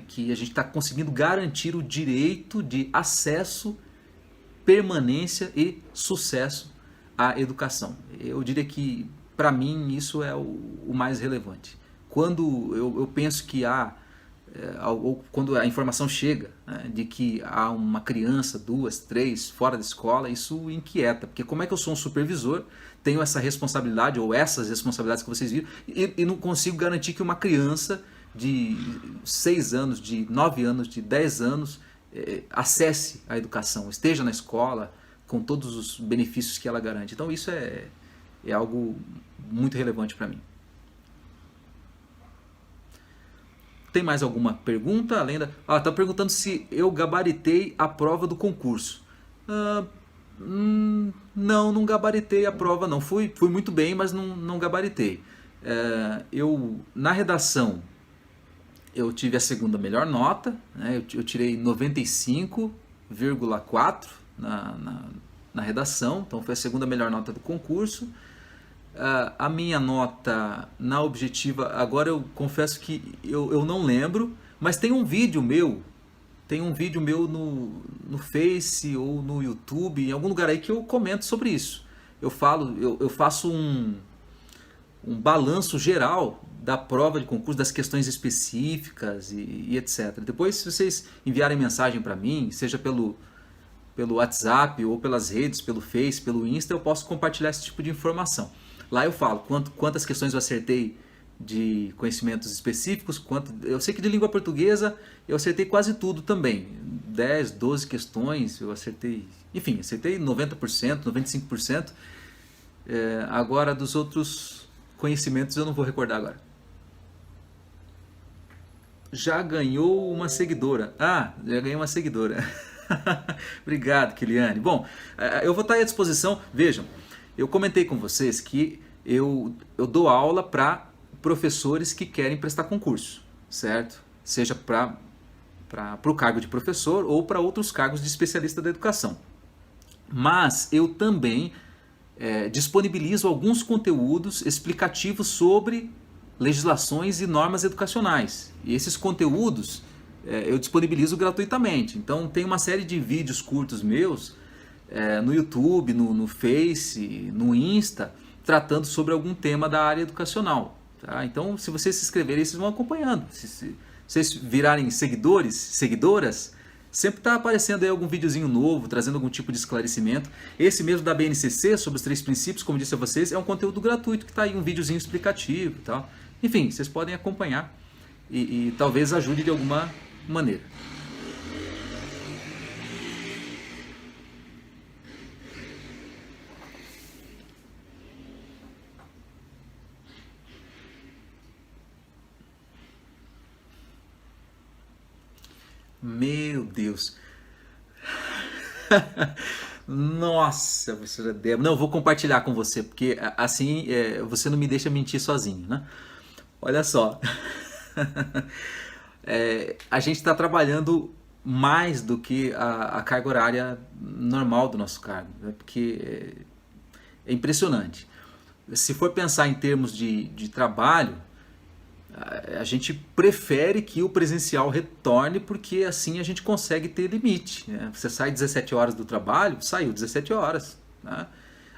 Que a gente está conseguindo garantir o direito de acesso, permanência e sucesso à educação. Eu diria que, para mim, isso é o mais relevante. Quando eu penso que ou quando a informação chega, né, de que há uma criança, 2, 3 fora da escola, isso inquieta, porque como é que eu sou um supervisor, tenho essa responsabilidade ou essas responsabilidades que vocês viram e não consigo garantir que uma criança de 6 anos, de 9 anos, de 10 anos acesse a educação, esteja na escola com todos os benefícios que ela garante. Então isso é algo muito relevante para mim. Tem mais alguma pergunta? Além da... tá perguntando se eu gabaritei a prova do concurso. Não gabaritei a prova não. Fui muito bem, mas não gabaritei. Na redação, eu tive a segunda melhor nota, né? Eu tirei 95,4 na redação, então foi a segunda melhor nota do concurso. A minha nota na objetiva, agora eu confesso que eu não lembro, mas tem um vídeo meu no Face ou no YouTube, em algum lugar aí que eu comento sobre isso. Eu faço um balanço geral da prova de concurso, das questões específicas e etc. Depois, se vocês enviarem mensagem para mim, seja pelo WhatsApp ou pelas redes, pelo Face, pelo Insta, eu posso compartilhar esse tipo de informação. Lá eu falo quantas questões eu acertei de conhecimentos específicos, eu sei que de língua portuguesa eu acertei quase tudo também. 10, 12 questões eu acertei, enfim, acertei 90%, 95%. Agora, dos outros conhecimentos, eu não vou recordar agora. Já ganhou uma seguidora. Ah, já ganhei uma seguidora. Obrigado, Kiliane. Bom, eu vou estar à disposição. Vejam, eu comentei com vocês que eu dou aula para professores que querem prestar concurso, certo? Seja para o cargo de professor ou para outros cargos de especialista da educação. Mas eu também disponibilizo alguns conteúdos explicativos sobre legislações e normas educacionais. E esses conteúdos eu disponibilizo gratuitamente. Então tem uma série de vídeos curtos meus no YouTube, no Face, no Insta, tratando sobre algum tema da área educacional. Tá? Então, se vocês se inscreverem, vocês vão acompanhando. Se vocês virarem seguidores, seguidoras, sempre está aparecendo aí algum videozinho novo, trazendo algum tipo de esclarecimento. Esse mesmo da BNCC, sobre os 3 princípios, como disse a vocês, é um conteúdo gratuito, que está aí um videozinho explicativo e tal. Enfim, vocês podem acompanhar e talvez ajude de alguma maneira. Meu Deus. Nossa, professora Débora. Não, eu vou compartilhar com você, porque assim você não me deixa mentir sozinho, né? Olha só. A gente está trabalhando mais do que a carga horária normal do nosso cargo, né? Porque é impressionante. Se for pensar em termos de trabalho, a gente prefere que o presencial retorne, porque assim a gente consegue ter limite, né? Você sai 17 horas do trabalho, saiu 17 horas, né?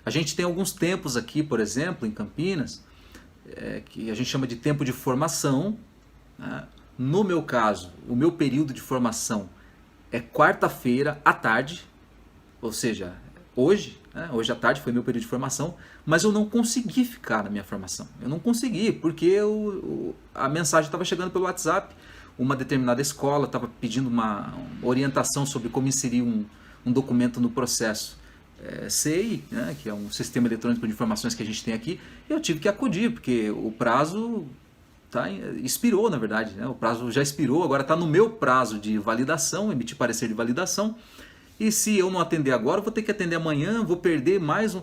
A gente tem alguns tempos aqui, por exemplo, em Campinas, que a gente chama de tempo de formação, né? No meu caso, o meu período de formação é quarta-feira à tarde, ou seja, hoje, né? Hoje à tarde foi meu período de formação, mas eu não consegui ficar na minha formação. Eu não consegui, porque a mensagem estava chegando pelo WhatsApp. Uma determinada escola estava pedindo uma orientação sobre como inserir um documento no processo SEI, né? Que é um sistema eletrônico de informações que a gente tem aqui. E eu tive que acudir, porque o prazo expirou, na verdade, né? O prazo já expirou, agora está no meu prazo de validação, emitir parecer de validação. E se eu não atender agora, eu vou ter que atender amanhã, vou perder mais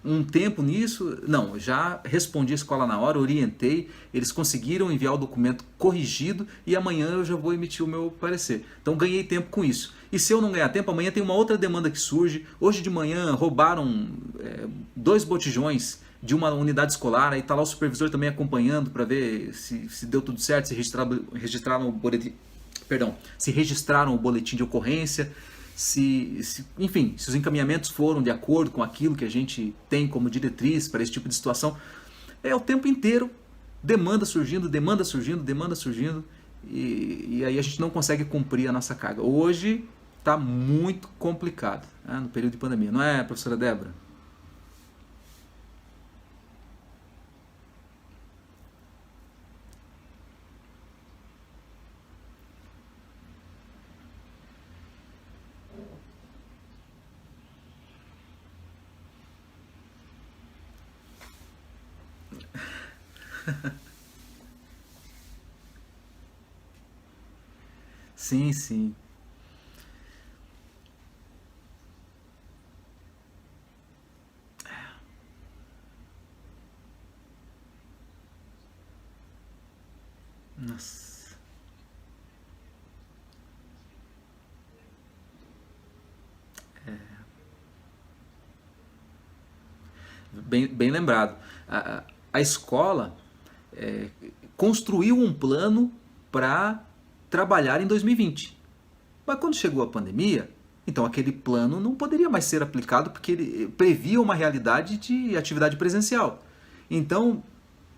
um tempo nisso. Não, já respondi a escola na hora, orientei, eles conseguiram enviar o documento corrigido e amanhã eu já vou emitir o meu parecer. Então ganhei tempo com isso. E se eu não ganhar tempo, amanhã tem uma outra demanda que surge. Hoje de manhã roubaram 2 botijões de uma unidade escolar, aí está lá o supervisor também acompanhando para ver se deu tudo certo, se registraram o boletim, perdão, se registraram o boletim de ocorrência, enfim, se os encaminhamentos foram de acordo com aquilo que a gente tem como diretriz para esse tipo de situação. É o tempo inteiro demanda surgindo, demanda surgindo, demanda surgindo, e aí a gente não consegue cumprir a nossa carga. Hoje está muito complicado, né, no período de pandemia, não é, professora Débora? Sim, sim. Nossa. Bem lembrado. A escola construiu um plano para trabalhar em 2020. Mas quando chegou a pandemia, então aquele plano não poderia mais ser aplicado, porque ele previa uma realidade de atividade presencial. Então,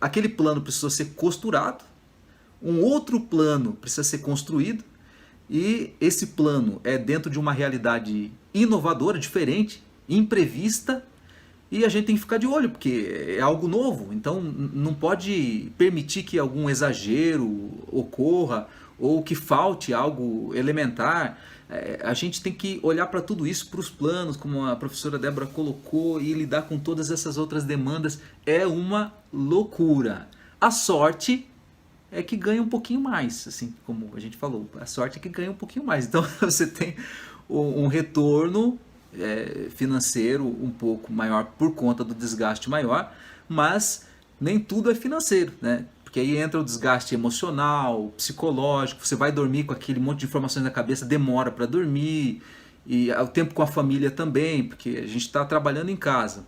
aquele plano precisou ser costurado, um outro plano precisa ser construído, e esse plano é dentro de uma realidade inovadora, diferente, imprevista, e a gente tem que ficar de olho, porque é algo novo, então não pode permitir que algum exagero ocorra ou que falte algo elementar. A gente tem que olhar para tudo isso, para os planos, como a professora Débora colocou, e lidar com todas essas outras demandas. É uma loucura. A sorte é que ganha um pouquinho mais, assim como a gente falou. A sorte é que ganha um pouquinho mais. Então você tem um retorno financeiro um pouco maior por conta do desgaste maior, mas nem tudo é financeiro, né? Porque aí entra o desgaste emocional, psicológico, você vai dormir com aquele monte de informações na cabeça, demora para dormir, e o tempo com a família também, porque a gente está trabalhando em casa.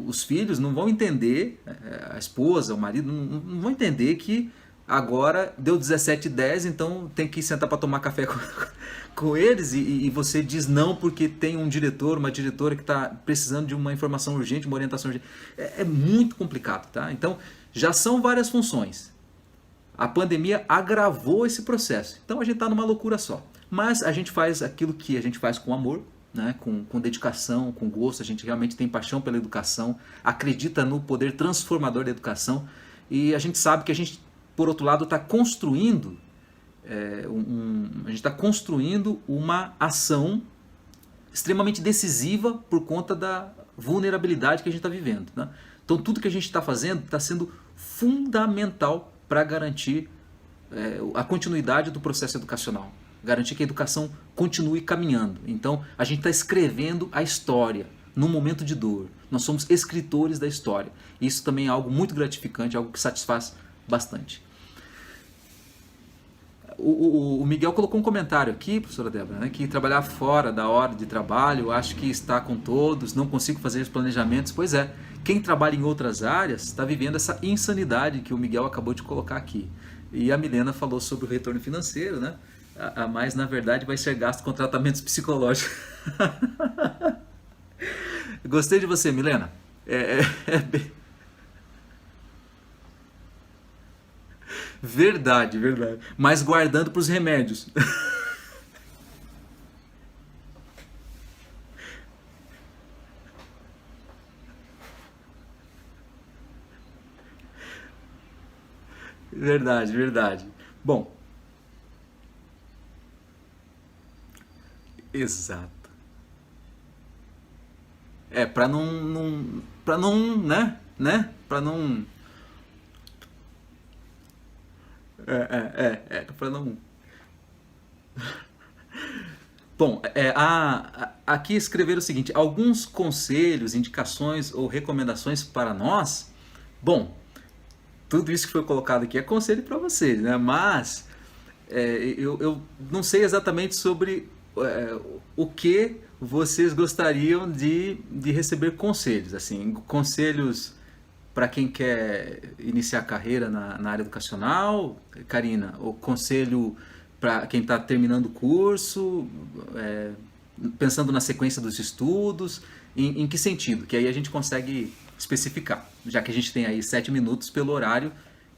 Os filhos não vão entender, a esposa, o marido, não vão entender que agora deu 17h10, então tem que sentar para tomar café com eles, e você diz não porque tem um diretor, uma diretora que está precisando de uma informação urgente, uma orientação urgente. É muito complicado, tá? Então, já são várias funções. A pandemia agravou esse processo. Então a gente está numa loucura só. Mas a gente faz aquilo que a gente faz com amor, né? com dedicação, com gosto. A gente realmente tem paixão pela educação, acredita no poder transformador da educação. E a gente sabe que a gente, por outro lado, está construindo a gente está construindo uma ação extremamente decisiva por conta da vulnerabilidade que a gente está vivendo, né? Então tudo que a gente está fazendo está sendo fundamental para garantir a continuidade do processo educacional, garantir que a educação continue caminhando. Então a gente está escrevendo a história num momento de dor. Nós somos escritores da história. Isso também é algo muito gratificante, algo que satisfaz bastante. O Miguel colocou um comentário aqui, professora Débora, né, que trabalhar fora da hora de trabalho, acho que está com todos, não consigo fazer os planejamentos. Pois é, quem trabalha em outras áreas está vivendo essa insanidade que o Miguel acabou de colocar aqui. E a Milena falou sobre o retorno financeiro, né? A mais, na verdade, vai ser gasto com tratamentos psicológicos. Gostei de você, Milena. Verdade, verdade. Mas guardando para os remédios. Verdade, verdade. Bom, exato. Para para não, Para não, para não. Bom, aqui escrever o seguinte: alguns conselhos, indicações ou recomendações para nós. Bom, tudo isso que foi colocado aqui é conselho para vocês, né? Mas eu não sei exatamente sobre o que vocês gostariam de receber conselhos. Assim, conselhos para quem quer iniciar a carreira na área educacional, Karina, ou conselho para quem está terminando o curso, pensando na sequência dos estudos, em que sentido? Que aí a gente consegue especificar, já que a gente tem aí 7 minutos pelo horário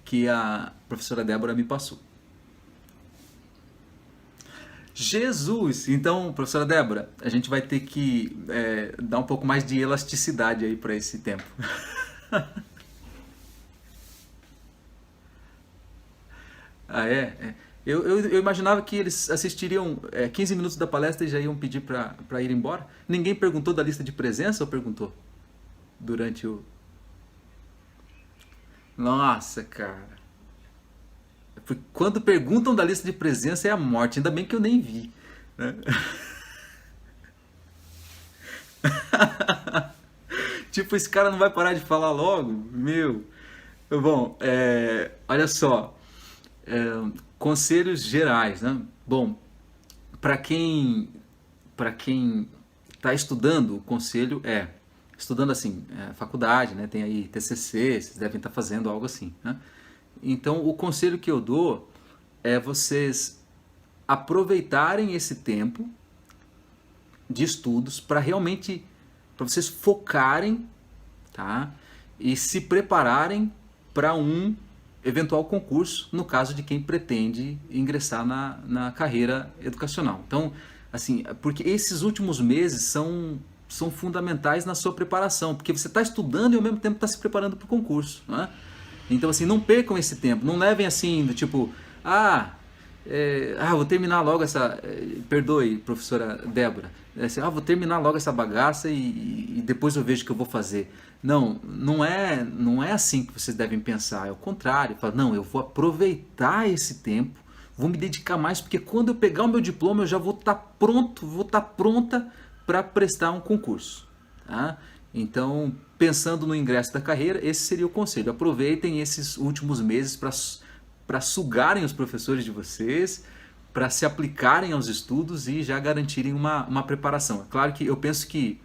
que a professora Débora me passou. Jesus! Então, professora Débora, a gente vai ter que dar um pouco mais de elasticidade aí para esse tempo. Ah, eu imaginava que eles assistiriam 15 minutos da palestra e já iam pedir para ir embora. Ninguém perguntou da lista de presença ou perguntou? Durante o... Nossa, cara. Quando perguntam da lista de presença é a morte. Ainda bem que eu nem vi, né? Tipo, esse cara não vai parar de falar logo? Meu. Bom, olha só. Conselhos gerais, né? Bom, para quem está estudando, o conselho estudando assim, faculdade, né? Tem aí TCC, vocês devem estar fazendo algo assim, né? Então, o conselho que eu dou é vocês aproveitarem esse tempo de estudos para realmente, para vocês focarem, tá? E se prepararem para um eventual concurso, no caso de quem pretende ingressar na carreira educacional. Então, assim, porque esses últimos meses são fundamentais na sua preparação, porque você está estudando e ao mesmo tempo está se preparando para o concurso, né? Então, assim, não percam esse tempo, não levem assim, do tipo, Vou terminar logo essa. Perdoe, professora Débora. Vou terminar logo essa bagaça e depois eu vejo o que eu vou fazer. Não, não é assim que vocês devem pensar. É o contrário. Fala, não, eu vou aproveitar esse tempo, vou me dedicar mais, porque quando eu pegar o meu diploma eu já vou estar pronto, vou estar pronta para prestar um concurso. Tá? Então, pensando no ingresso da carreira, esse seria o conselho. Aproveitem esses últimos meses para sugarem os professores de vocês, para se aplicarem aos estudos e já garantirem uma preparação. É claro que eu penso que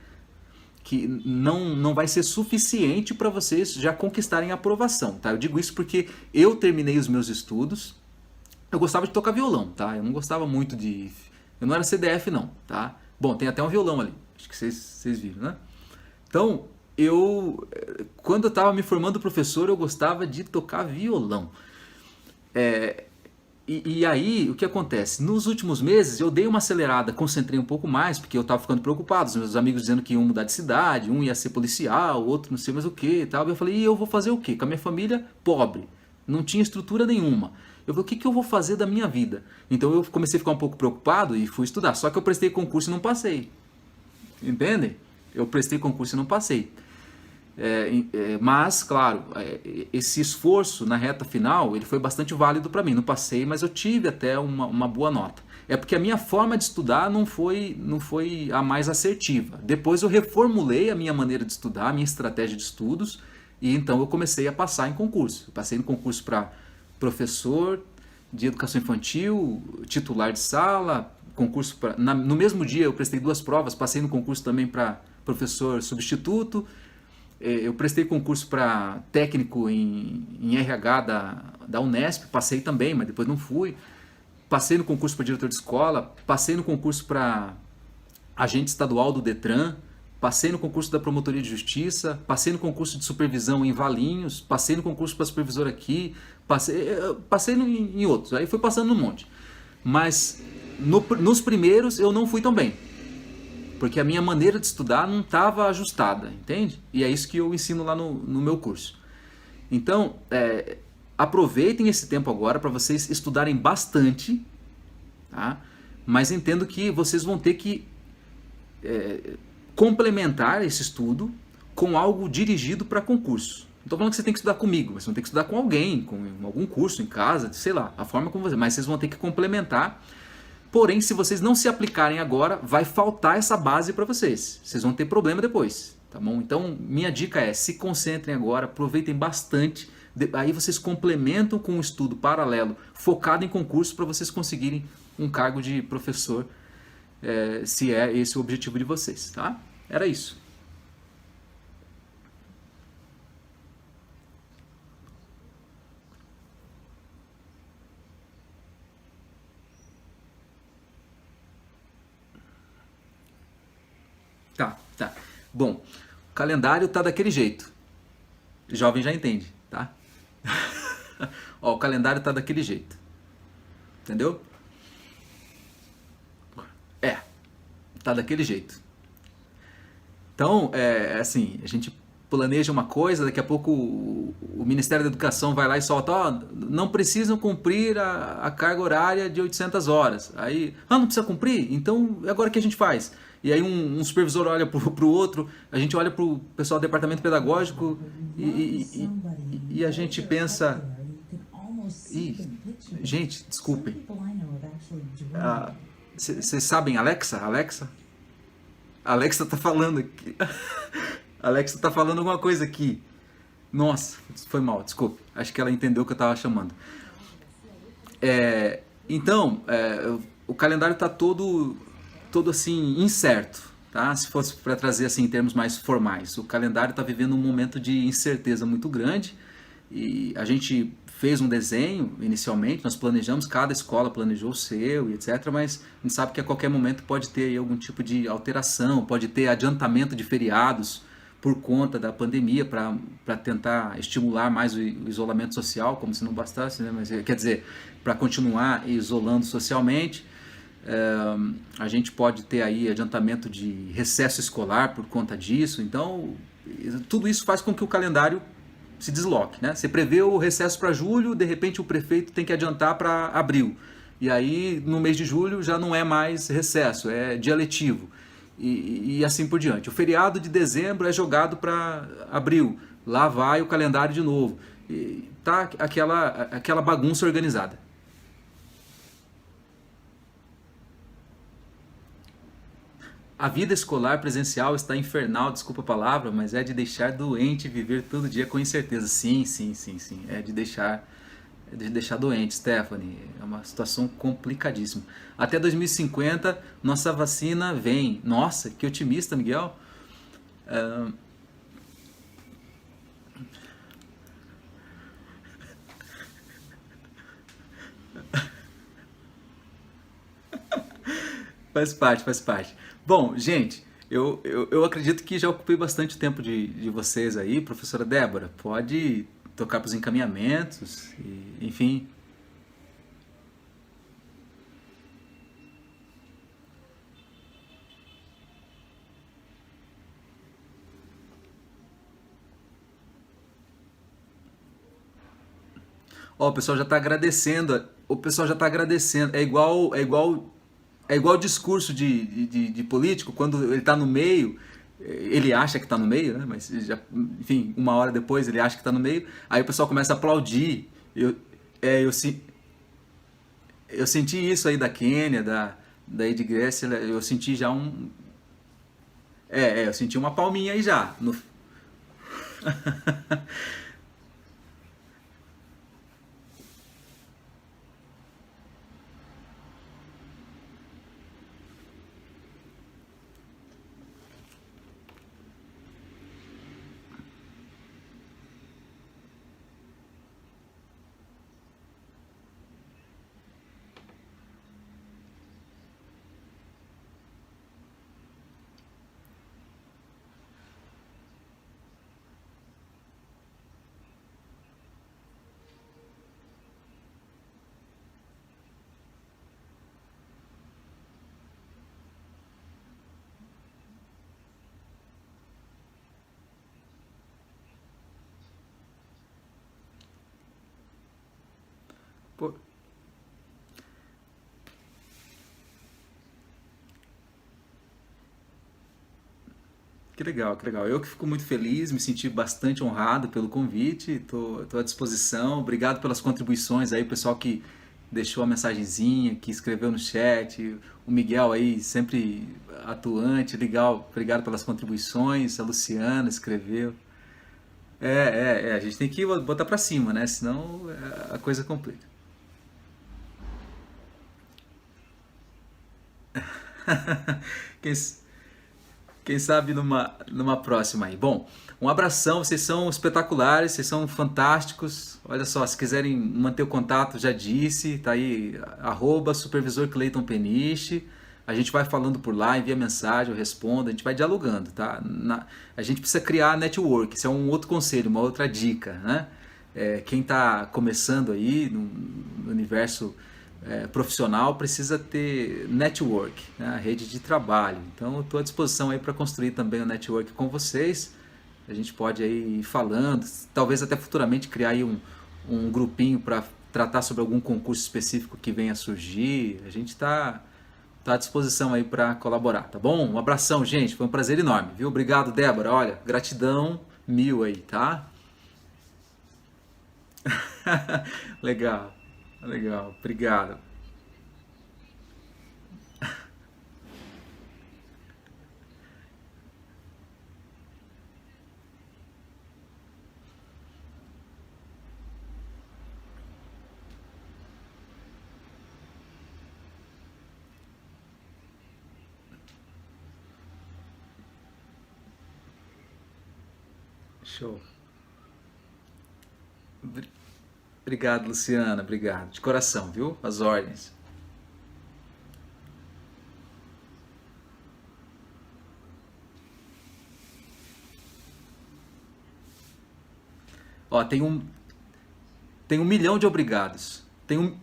não vai ser suficiente para vocês já conquistarem a aprovação. Tá? Eu digo isso porque eu terminei os meus estudos, eu gostava de tocar violão, tá? Eu não gostava muito de... Eu não era CDF não, tá? Bom, tem até um violão ali, acho que vocês viram, né? Então, quando eu estava me formando professor, eu gostava de tocar violão. E aí, o que acontece? Nos últimos meses, eu dei uma acelerada, concentrei um pouco mais, porque eu estava ficando preocupado. Os meus amigos dizendo que iam mudar de cidade, um ia ser policial, o outro não sei mais o que e tal. E eu falei, e eu vou fazer o quê? Com a minha família pobre, não tinha estrutura nenhuma. Eu falei, o que eu vou fazer da minha vida? Então eu comecei a ficar um pouco preocupado e fui estudar. Só que eu prestei concurso e não passei. Entendem? Eu prestei concurso e não passei. Mas, claro, esse esforço na reta final, ele foi bastante válido para mim. Não passei, mas eu tive até uma boa nota. É porque a minha forma de estudar não foi a mais assertiva. Depois eu reformulei a minha maneira de estudar, a minha estratégia de estudos, e então eu comecei a passar em concurso. Eu passei no concurso para professor de educação infantil, titular de sala, concurso no mesmo dia eu prestei 2 provas, passei no concurso também para professor substituto. Eu prestei concurso para técnico em RH da Unesp, passei também, mas depois não fui. Passei no concurso para diretor de escola, passei no concurso para agente estadual do Detran, passei no concurso da Promotoria de Justiça, passei no concurso de supervisão em Valinhos, passei no concurso para supervisor aqui, passei em outros, aí fui passando um monte. Mas nos primeiros eu não fui tão bem, porque a minha maneira de estudar não estava ajustada, entende? E é isso que eu ensino lá no meu curso. Então, aproveitem esse tempo agora para vocês estudarem bastante, tá? Mas entendo que vocês vão ter que complementar esse estudo com algo dirigido para concurso. Não estou falando que você tem que estudar comigo, mas você vai ter que estudar com alguém, com algum curso em casa, sei lá, a forma como você... Mas vocês vão ter que complementar. Porém, se vocês não se aplicarem agora, vai faltar essa base para vocês. Vocês vão ter problema depois, tá bom? Então, minha dica é, se concentrem agora, aproveitem bastante. Aí vocês complementam com um estudo paralelo, focado em concurso, para vocês conseguirem um cargo de professor, se é esse o objetivo de vocês, tá? Era isso. Tá. Bom, o calendário tá daquele jeito. O jovem já entende, tá? Ó, o calendário tá daquele jeito. Entendeu? Tá daquele jeito. Então, assim, a gente planeja uma coisa, daqui a pouco o Ministério da Educação vai lá e solta, ó, não precisam cumprir a carga horária de 800 horas. Aí, não precisa cumprir? Então, agora o que a gente faz? E aí um supervisor olha pro outro, a gente olha pro pessoal do departamento pedagógico e a gente pensa... gente, desculpem. Vocês sabem Alexa? Alexa tá falando aqui. Alexa tá falando alguma coisa aqui. Nossa, foi mal, desculpe. Acho que ela entendeu o que eu tava chamando. Então, o calendário tá todo assim, incerto. Tá? Se fosse para trazer assim, em termos mais formais. O calendário está vivendo um momento de incerteza muito grande. E a gente fez um desenho inicialmente, nós planejamos, cada escola planejou o seu e etc, mas a gente sabe que a qualquer momento pode ter aí algum tipo de alteração, pode ter adiantamento de feriados por conta da pandemia para tentar estimular mais o isolamento social, como se não bastasse, né? Mas quer dizer, para continuar isolando socialmente. A gente pode ter aí adiantamento de recesso escolar por conta disso, então tudo isso faz com que o calendário se desloque, né? Você prevê o recesso para julho, de repente o prefeito tem que adiantar para abril. E aí, no mês de julho, já não é mais recesso, é dia letivo. E assim por diante. O feriado de dezembro é jogado para abril. Lá vai o calendário de novo. E tá aquela bagunça organizada. A vida escolar presencial está infernal, desculpa a palavra, mas é de deixar doente viver todo dia com incerteza. Sim, sim, sim, sim. É de deixar doente, Stephanie. É uma situação complicadíssima. Até 2050, nossa vacina vem. Nossa, que otimista, Miguel. Faz parte, faz parte. Bom, gente, eu acredito que já ocupei bastante tempo de vocês aí. Professora Débora, pode tocar para os encaminhamentos, enfim. Ó, o pessoal já está agradecendo. O pessoal já está agradecendo. É igual discurso de político, quando ele está no meio, ele acha que está no meio, né? Mas já, enfim, uma hora depois ele acha que está no meio, aí o pessoal começa a aplaudir. Eu senti isso aí da Quênia, da Ed Gressel, eu senti já um. Eu senti uma palminha aí já. Pô, que legal, que legal. Eu que fico muito feliz, me senti bastante honrado pelo convite, estou à disposição. Obrigado pelas contribuições aí, o pessoal que deixou a mensagenzinha, que escreveu no chat, o Miguel aí sempre atuante, legal. Obrigado pelas contribuições, a Luciana escreveu. A gente tem que botar pra cima, né? Senão a coisa complica. Quem, Quem sabe numa próxima aí. Bom, um abração, vocês são espetaculares, vocês são fantásticos. Olha só, se quiserem manter o contato, já disse, tá aí, @supervisor Cleiton Peniche. A gente vai falando por lá, envia mensagem, eu respondo, a gente vai dialogando, tá? A gente precisa criar network, isso é um outro conselho, uma outra dica, né? Quem está começando aí no universo profissional precisa ter network, né? A rede de trabalho. Então eu estou à disposição aí para construir também o network com vocês. A gente pode aí ir falando, talvez até futuramente criar aí um grupinho para tratar sobre algum concurso específico que venha a surgir. A gente tá à disposição aí para colaborar, tá bom? Um abração, gente. Foi um prazer enorme, viu? Obrigado, Débora. Olha, gratidão mil aí, tá? Legal, legal. Obrigado. Show. Obrigado, Luciana. Obrigado. De coração, viu? As ordens. Ó, tem 1 milhão de obrigados. Tem,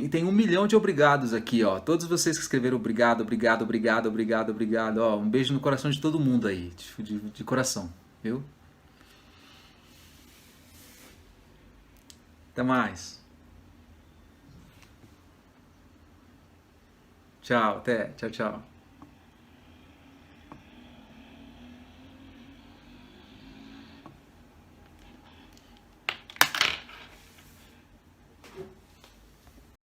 tem 1 milhão de obrigados aqui, ó. Todos vocês que escreveram obrigado, obrigado, obrigado, obrigado, obrigado. Ó, um beijo no coração de todo mundo aí, de coração, viu? Até mais. Tchau, até. Tchau, tchau.